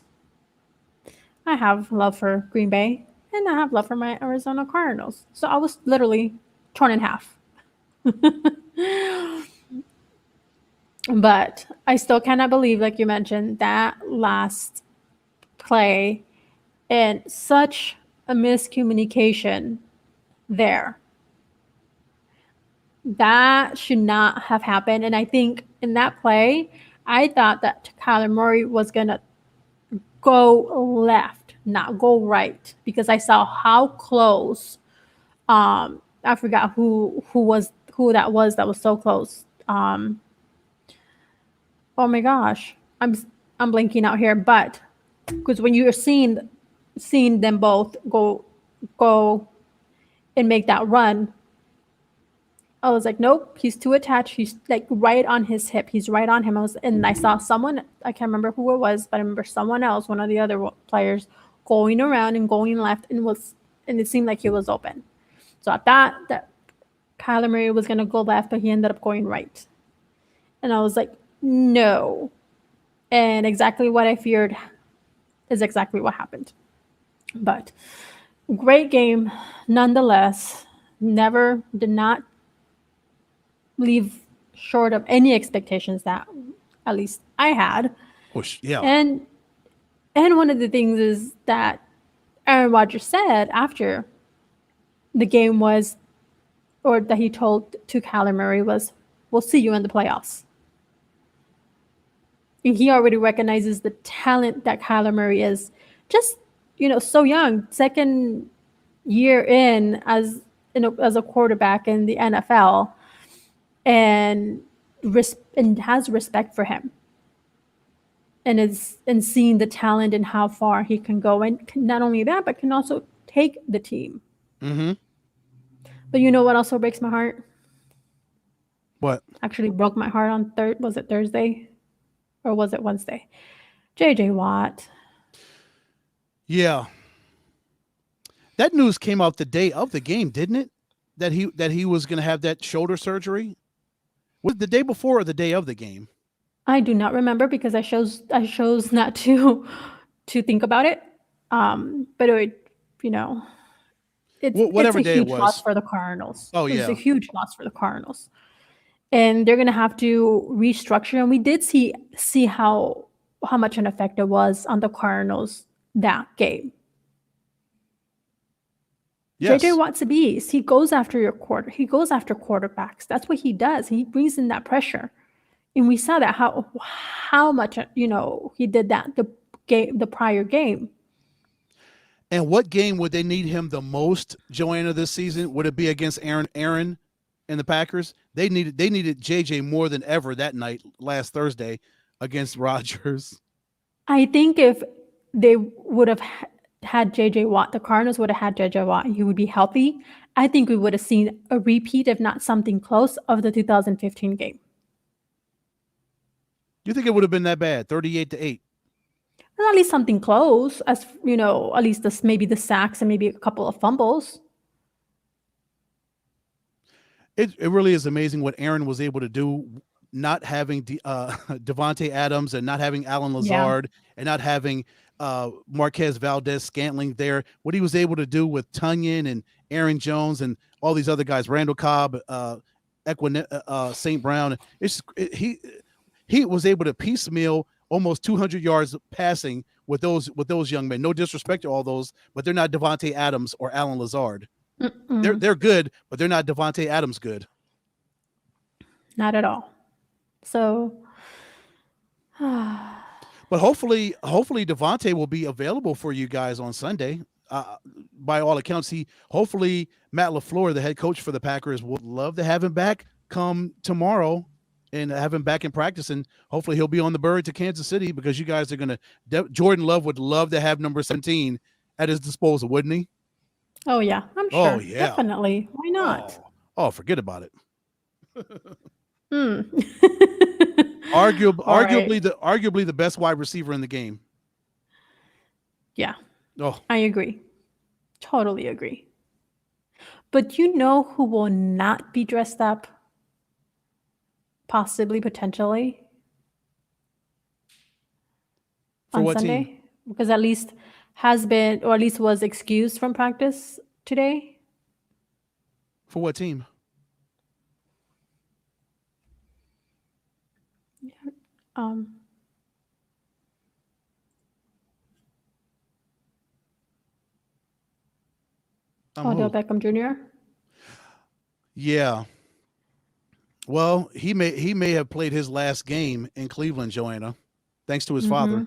[SPEAKER 1] I have love for Green Bay and I have love for my Arizona Cardinals. So I was literally torn in half. But I still cannot believe, like you mentioned, that last play and such a miscommunication there. That should not have happened. And I think in that play, I thought that Kyler Murray was going to go left, not go right, because I saw how close. I forgot who that was so close. Oh my gosh, I'm blanking out here, but because when you're seeing them both go and make that run, I was like, nope, he's too attached. He's like right on his hip. He's right on him. And I saw someone, I can't remember who it was, but I remember someone else, one of the other players, going around and going left, and it seemed like he was open. So I thought that Kyler Murray was gonna go left, but he ended up going right. And I was like, no. And exactly what I feared is exactly what happened. But great game nonetheless. Never did not leave short of any expectations that at least I had.
[SPEAKER 2] Yeah.
[SPEAKER 1] And one of the things is that Aaron Rodgers said after the game was, or that he told to Kyler Murray was, "We'll see you in the playoffs." And he already recognizes the talent that Kyler Murray is. Just so young, second year in as a quarterback in the NFL, and and has respect for him, and seeing the talent and how far he can go, and not only that, but can also take the team.
[SPEAKER 2] Mm-hmm.
[SPEAKER 1] But you know what also breaks my heart?
[SPEAKER 2] What?
[SPEAKER 1] Actually, broke my heart on was it Thursday or was it Wednesday? J.J. Watt.
[SPEAKER 2] Yeah, that news came out the day of the game, didn't it? That he was going to have that shoulder surgery. Was it the day before or the day of the game?
[SPEAKER 1] I do not remember because I chose not to think about it. But you know, it's
[SPEAKER 2] Whatever
[SPEAKER 1] a
[SPEAKER 2] day it
[SPEAKER 1] huge loss
[SPEAKER 2] was.
[SPEAKER 1] for the Cardinals.
[SPEAKER 2] Oh
[SPEAKER 1] It's a
[SPEAKER 2] yeah.
[SPEAKER 1] huge loss for the Cardinals, and they're gonna have to restructure. And we did see how much an effect it was on the Cardinals that game. JJ
[SPEAKER 2] Yes.
[SPEAKER 1] Watt's a beast. He goes after he goes after quarterbacks. That's what he does. He brings in that pressure. And we saw that how much he did that the prior game.
[SPEAKER 2] And what game would they need him the most, Joanna, this season? Would it be against Aaron and the Packers? They needed JJ more than ever that night last Thursday against Rodgers.
[SPEAKER 1] I think if they would have had JJ Watt, the Cardinals would have had JJ Watt, he would be healthy. I think we would have seen a repeat, if not something close, of the 2015 game.
[SPEAKER 2] You think it would have been that bad? 38-8.
[SPEAKER 1] And at least something close, as at least this maybe the sacks and maybe a couple of fumbles.
[SPEAKER 2] It really is amazing what Aaron was able to do, not having Devontae Adams and not having Alan
[SPEAKER 1] Yeah.
[SPEAKER 2] Lazard and not having Marquez Valdez-Scantling there. What he was able to do with Tunyon and Aaron Jones and all these other guys, Randall Cobb, St. Brown. He was able to piecemeal almost 200 yards passing with those young men. No disrespect to all those, but they're not Devontae Adams or Alan Lazard. They're good, but they're not Devontae Adams good.
[SPEAKER 1] Not at all. So,
[SPEAKER 2] but hopefully Devontae will be available for you guys on Sunday. By all accounts, hopefully Matt LaFleur, the head coach for the Packers, would love to have him back come tomorrow and have him back in practice. And hopefully he'll be on the bird to Kansas City because you guys are going to Jordan Love would love to have number 17 at his disposal, wouldn't he?
[SPEAKER 1] oh yeah, I'm sure.
[SPEAKER 2] Oh, yeah.
[SPEAKER 1] Definitely. Why not?
[SPEAKER 2] Forget about it.
[SPEAKER 1] Mm.
[SPEAKER 2] Arguably the best wide receiver in the game.
[SPEAKER 1] Yeah.
[SPEAKER 2] Oh,
[SPEAKER 1] I agree. Totally agree. But you know who will not be dressed up? Possibly, potentially.
[SPEAKER 2] For
[SPEAKER 1] on
[SPEAKER 2] what
[SPEAKER 1] Sunday?
[SPEAKER 2] team?
[SPEAKER 1] Because at least has been, or at least was excused from practice today.
[SPEAKER 2] For what team?
[SPEAKER 1] Um, Odell Beckham Jr.
[SPEAKER 2] Yeah. Well, he may have played his last game in Cleveland, Joanna, thanks to his father.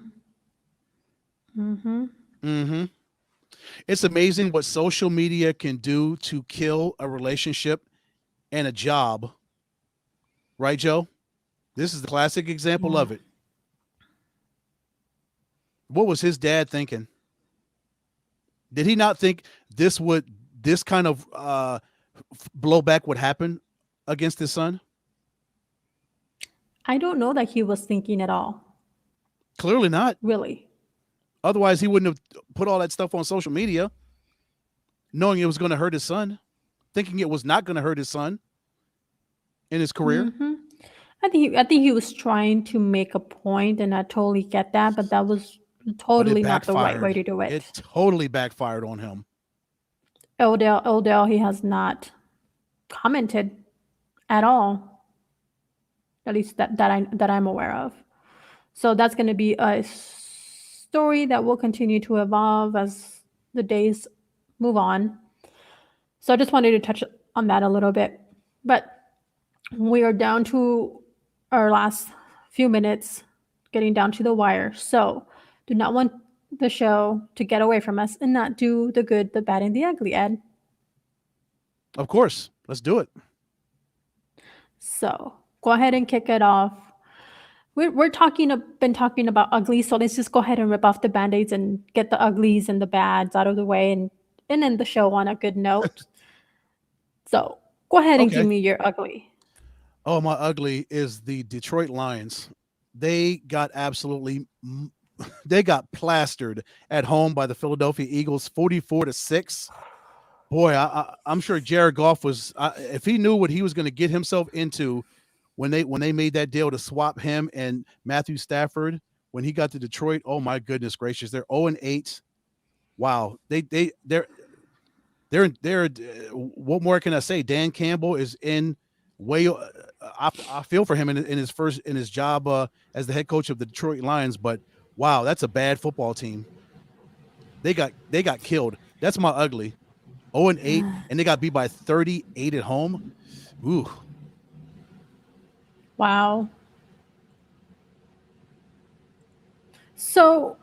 [SPEAKER 2] It's amazing what social media can do to kill a relationship and a job. Right, Joe? This is the classic example of it. What was his dad thinking? Did he not think this kind of blowback would happen against his son?
[SPEAKER 1] I don't know that he was thinking at all.
[SPEAKER 2] Clearly not.
[SPEAKER 1] Really.
[SPEAKER 2] Otherwise, he wouldn't have put all that stuff on social media, knowing it was going to hurt his son, thinking it was not going to hurt his son in his career.
[SPEAKER 1] I think he was trying to make a point, and I totally get that, but that was totally not the right way to do it.
[SPEAKER 2] It totally backfired on him.
[SPEAKER 1] Odell, he has not commented at all, at least that I'm aware of. So that's going to be a story that will continue to evolve as the days move on. So I just wanted to touch on that a little bit. But we are down to our last few minutes, getting down to the wire. So do not want the show to get away from us and not do the good, the bad, and the ugly, Ed.
[SPEAKER 2] Of course. Let's do it.
[SPEAKER 1] So, go ahead and kick it off. Been talking about ugly, so let's just go ahead and rip off the band-aids and get the uglies and the bads out of the way and end the show on a good note. So go ahead and give
[SPEAKER 2] Okay.
[SPEAKER 1] me your ugly.
[SPEAKER 2] Oh, my ugly is the Detroit Lions. They got they got plastered at home by the Philadelphia Eagles, 44-6. Boy, I'm sure Jared Goff was, if he knew what he was going to get himself into when they made that deal to swap him and Matthew Stafford when he got to Detroit. Oh my goodness gracious, they're 0-8. Wow, they're. What more can I say? Dan Campbell is in way. I feel for him in his job as the head coach of the Detroit Lions, but wow, that's a bad football team. They got killed. That's my ugly. 0-8, and they got beat by 38 at home. Ooh.
[SPEAKER 1] Wow. So,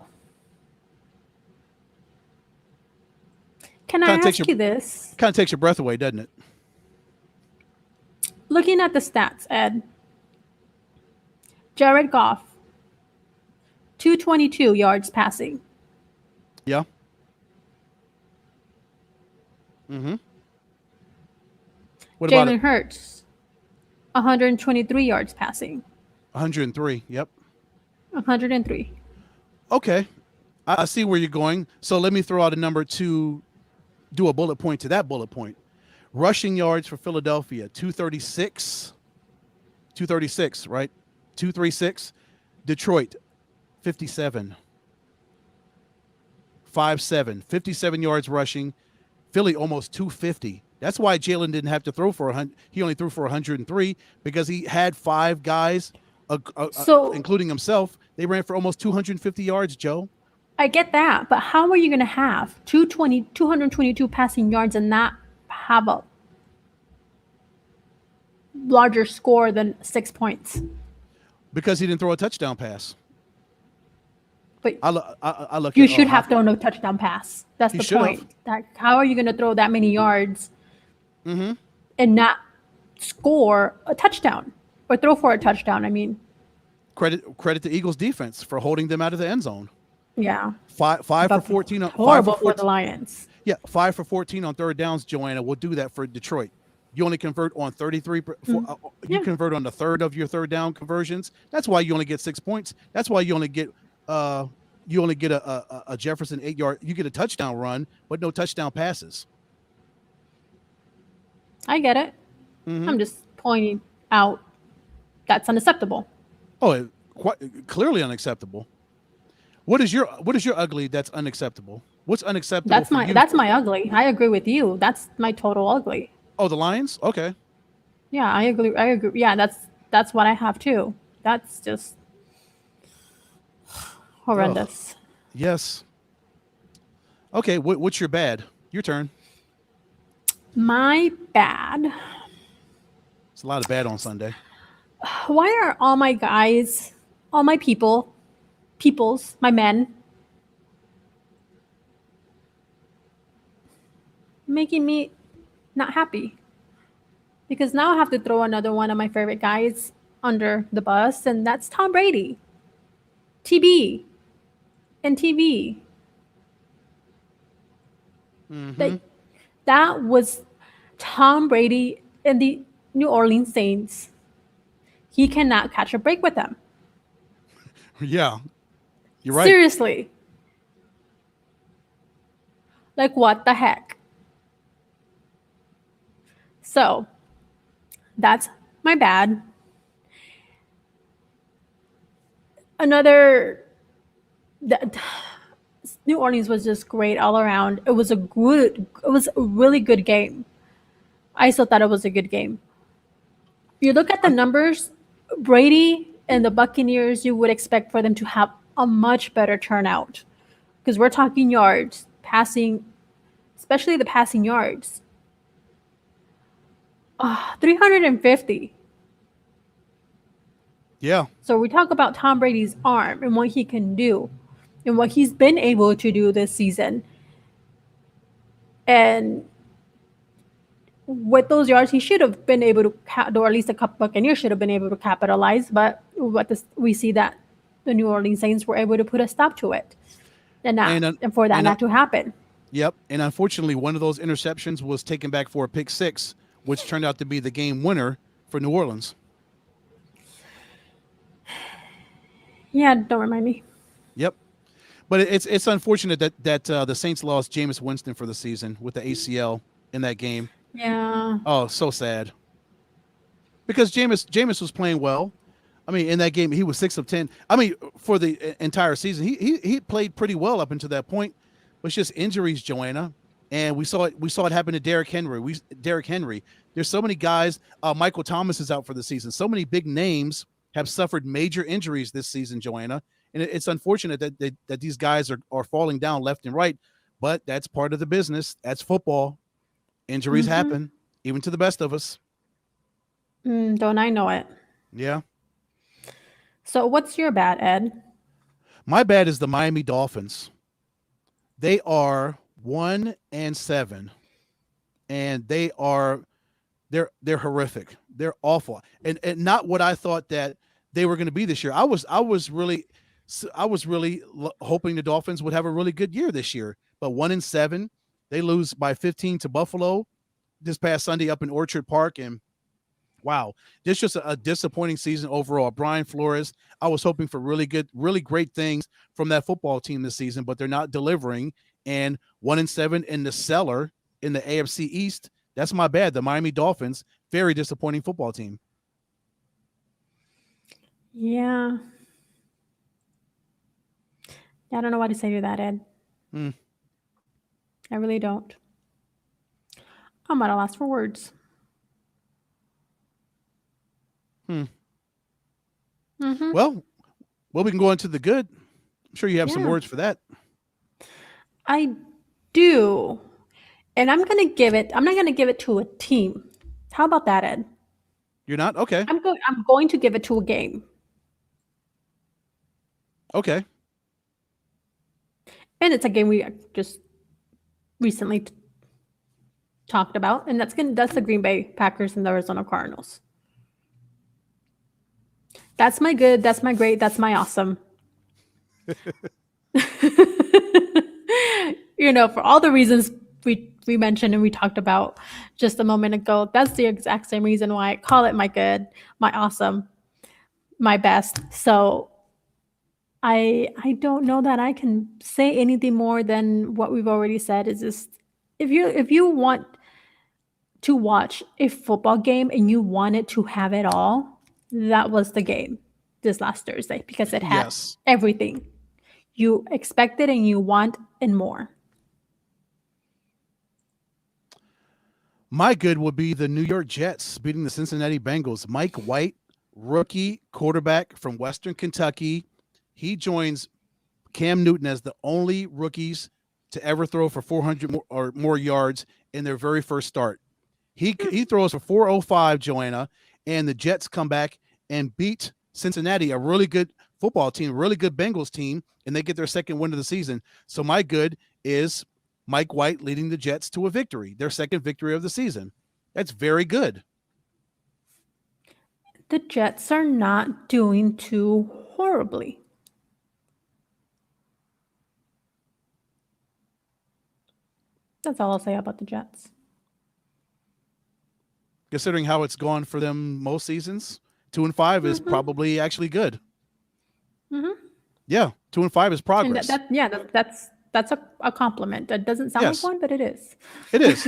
[SPEAKER 1] can I
[SPEAKER 2] Kind of takes
[SPEAKER 1] ask
[SPEAKER 2] your
[SPEAKER 1] you this?
[SPEAKER 2] kind of takes your breath away, doesn't it?
[SPEAKER 1] Looking at the stats, Ed, Jared Goff, 222 yards passing.
[SPEAKER 2] Yeah. Mm-hmm. What about
[SPEAKER 1] Jalen
[SPEAKER 2] it?
[SPEAKER 1] Hurts, 123 yards passing.
[SPEAKER 2] 103. Yep.
[SPEAKER 1] 103.
[SPEAKER 2] Okay. I see where you're going. So let me throw out a number to do a bullet point to that bullet point. Rushing yards for Philadelphia, 236. 236, right? 236. Detroit, 57. 5-7. 57 yards rushing. Philly almost 250. That's why Jalen didn't have to throw for 100. He only threw for 103 because he had 5 guys,
[SPEAKER 1] So
[SPEAKER 2] including himself. They ran for almost 250 yards, Joe.
[SPEAKER 1] I get that, but how are you going to have 222 passing yards and not have a larger score than 6 points?
[SPEAKER 2] Because he didn't throw a touchdown pass.
[SPEAKER 1] But
[SPEAKER 2] I look
[SPEAKER 1] you
[SPEAKER 2] at
[SPEAKER 1] should have thrown a touchdown pass. That's
[SPEAKER 2] He
[SPEAKER 1] the
[SPEAKER 2] should have.
[SPEAKER 1] point. That how are you going to throw that many yards
[SPEAKER 2] Mm-hmm.
[SPEAKER 1] and not score a touchdown or throw for a touchdown? I mean,
[SPEAKER 2] Credit the Eagles defense for holding them out of the end zone.
[SPEAKER 1] yeah.
[SPEAKER 2] Five for
[SPEAKER 1] But
[SPEAKER 2] 14
[SPEAKER 1] horrible for the Lions.
[SPEAKER 2] Yeah, 5 for 14 on third downs, Joanna. We'll do that for Detroit. You only convert on 33. You
[SPEAKER 1] Yeah.
[SPEAKER 2] convert on the third of your third down conversions. That's why you only get 6 points. That's why you only get a Jefferson 8-yard. You get a touchdown run, but no touchdown passes.
[SPEAKER 1] I get it.
[SPEAKER 2] Mm-hmm.
[SPEAKER 1] I'm just pointing out that's unacceptable.
[SPEAKER 2] Oh, quite clearly unacceptable. What is your ugly that's unacceptable? What's unacceptable?
[SPEAKER 1] That's my ugly. I agree with you. That's my total ugly.
[SPEAKER 2] Oh, the Lions? Okay.
[SPEAKER 1] Yeah, I agree. Yeah, that's what I have too. That's just horrendous.
[SPEAKER 2] Yes. Okay, what's your bad? Your turn.
[SPEAKER 1] My bad.
[SPEAKER 2] It's a lot of bad on Sunday.
[SPEAKER 1] Why are all my guys, all my peoples, my men, making me not happy? Because now I have to throw another one of my favorite guys under the bus, and that's Tom Brady. TB and TV.
[SPEAKER 2] Mm-hmm.
[SPEAKER 1] That was Tom Brady and the New Orleans Saints. He cannot catch a break with them.
[SPEAKER 2] Yeah, you're right.
[SPEAKER 1] Seriously. Like, what the heck? So, that's my bad. New Orleans was just great all around. It was a really good game. I still thought it was a good game. You look at the numbers, Brady and the Buccaneers, you would expect for them to have a much better turnout because we're talking yards, passing, especially the passing yards. 350.
[SPEAKER 2] Yeah.
[SPEAKER 1] So we talk about Tom Brady's arm and what he can do and what he's been able to do this season. And with those yards, he should have been able to, or at least the Buccaneers should have been able to capitalize. But we see that the New Orleans Saints were able to put a stop to it, and for that not to happen.
[SPEAKER 2] Yep, and unfortunately, one of those interceptions was taken back for a pick six, which turned out to be the game winner for New Orleans.
[SPEAKER 1] Yeah, don't remind me.
[SPEAKER 2] Yep, but it's unfortunate that the Saints lost Jameis Winston for the season with the ACL in that game.
[SPEAKER 1] Yeah.
[SPEAKER 2] Oh, so sad. Because Jameis was playing well. I mean, in that game, he was 6 of 10. I mean, for the entire season, he played pretty well up until that point. It was just injuries, Joanna, and we saw it happen to Derrick Henry. Derrick Henry. There's so many guys. Michael Thomas is out for the season. So many big names have suffered major injuries this season, Joanna, and it's unfortunate that these guys are falling down left and right. But that's part of the business. That's football. Injuries happen, even to the best of us.
[SPEAKER 1] Don't I know it?
[SPEAKER 2] Yeah.
[SPEAKER 1] So what's your bad, Ed?
[SPEAKER 2] My bad is the Miami Dolphins. They are 1-7, and they're horrific. They're awful, and not what I thought that they were going to be this year. I was really hoping the Dolphins would have a really good year this year, but 1-7, they lose by 15 to Buffalo this past Sunday up in Orchard Park, and wow, this just a disappointing season overall. Brian Flores, I was hoping for really great things from that football team this season, but they're not delivering. And 1-7 in the cellar in the AFC East. That's my bad. The Miami Dolphins, very disappointing football team.
[SPEAKER 1] Yeah. I don't know what to say to that, Ed. I really don't. I'm at a loss for words.
[SPEAKER 2] Well, we can go into the good. I'm sure you have some words for that.
[SPEAKER 1] I do. And I'm not going to give it to a team. How about that, Ed?
[SPEAKER 2] You're not? Okay.
[SPEAKER 1] I'm going to give it to a game.
[SPEAKER 2] Okay.
[SPEAKER 1] And it's a game we just recently talked about, and that's the Green Bay Packers and the Arizona Cardinals. That's my good, that's my great, that's my awesome. For all the reasons we mentioned and we talked about just a moment ago, that's the exact same reason why I call it my good, my awesome, my best. So I don't know that I can say anything more than what we've already said. Is just if you want to watch a football game and you wanted to have it all, that was the game this last Thursday, because it had everything you expected and you want and more.
[SPEAKER 2] My good would be the New York Jets beating the Cincinnati Bengals. Mike White, rookie quarterback from Western Kentucky. He joins Cam Newton as the only rookies to ever throw for 400 or more yards in their very first start. He throws for 405, Joanna, and the Jets come back and beat Cincinnati, a really good football team, really good Bengals team, and they get their second win of the season. So my good is Mike White leading the Jets to a victory, their second victory of the season. That's very good.
[SPEAKER 1] The Jets are not doing too horribly. That's all I'll say about the Jets.
[SPEAKER 2] Considering how it's gone for them most seasons, 2-5 is probably actually good. Yeah, 2-5 is progress.
[SPEAKER 1] That's a compliment. That doesn't sound like one, but it is.
[SPEAKER 2] It is.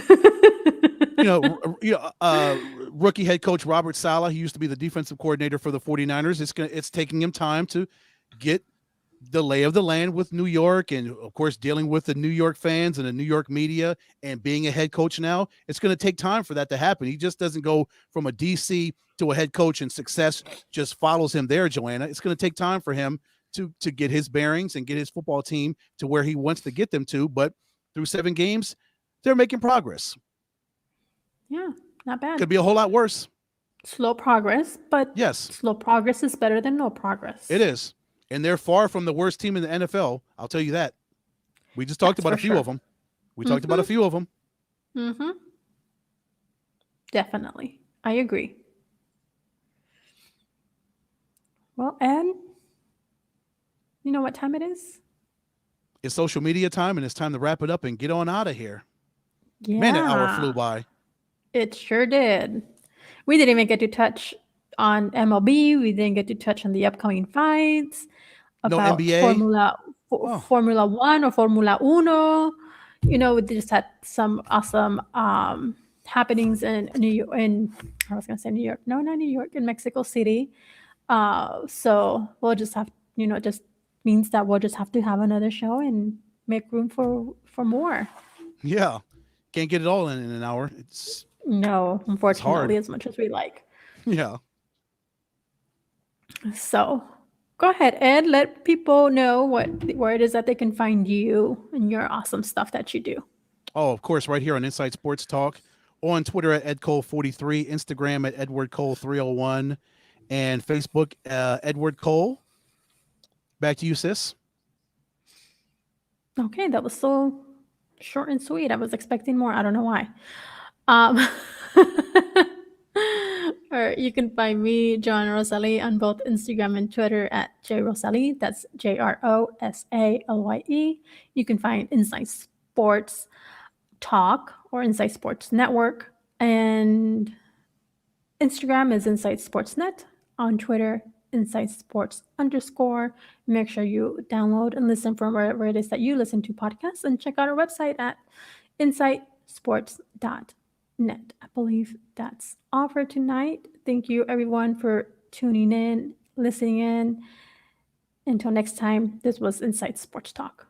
[SPEAKER 2] Rookie head coach Robert Saleh, he used to be the defensive coordinator for the 49ers. It's taking him time to get the lay of the land with New York, and of course dealing with the New York fans and the New York media, and being a head coach now. It's going to take time for that to happen. He just doesn't go from a DC to a head coach and success just follows him there, Joanna. It's going to take time for him to get his bearings and get his football team to where he wants to get them to. But through 7 games, they're making progress.
[SPEAKER 1] Yeah, not bad.
[SPEAKER 2] Could be a whole lot worse.
[SPEAKER 1] Slow progress, but
[SPEAKER 2] yes,
[SPEAKER 1] slow progress is better than no progress.
[SPEAKER 2] It is. And they're far from the worst team in the NFL. I'll tell you that. We just talked about a few of them. We talked about a few of them.
[SPEAKER 1] Definitely. I agree. Well, Ed, you know what time it is?
[SPEAKER 2] It's social media time, and it's time to wrap it up and get on out of here. Man, that hour
[SPEAKER 1] Yeah,
[SPEAKER 2] flew by.
[SPEAKER 1] it sure did. We didn't even get to touch on MLB. We didn't get to touch on the upcoming fights,
[SPEAKER 2] No
[SPEAKER 1] about
[SPEAKER 2] NBA. Oh,
[SPEAKER 1] Formula One or Formula Uno. You know, we just had some awesome happenings in New York. In I was gonna say New York. No, not New York. In Mexico City. So we'll just have, just means that we'll just have to have another show and make room for more.
[SPEAKER 2] yeah. Can't get it all in an hour.
[SPEAKER 1] No,
[SPEAKER 2] It's
[SPEAKER 1] unfortunately,
[SPEAKER 2] hard.
[SPEAKER 1] as much as we like.
[SPEAKER 2] Yeah.
[SPEAKER 1] So go ahead, Ed. Let people know where it is that they can find you and your awesome stuff that you do.
[SPEAKER 2] Oh, of course, right here on Inside Sports Talk, on Twitter at EdCole43, Instagram at EdwardCole301, and Facebook Edward Cole. Back to you, sis.
[SPEAKER 1] Okay, that was so short and sweet. I was expecting more. I don't know why. Um, or you can find me, Johanna-Rosalye, on both Instagram and Twitter at JRosalye. That's JRoSalye. You can find Inside Sports Talk or Inside Sports Network. And Instagram is Inside Sportsnet. On Twitter, Inside Sports _ Make sure you download and listen from wherever it is that you listen to podcasts, and check out our website at insightsports.net. I believe that's all for tonight. Thank you, everyone, for tuning in, listening in. Until next time, this was Inside Sports Talk.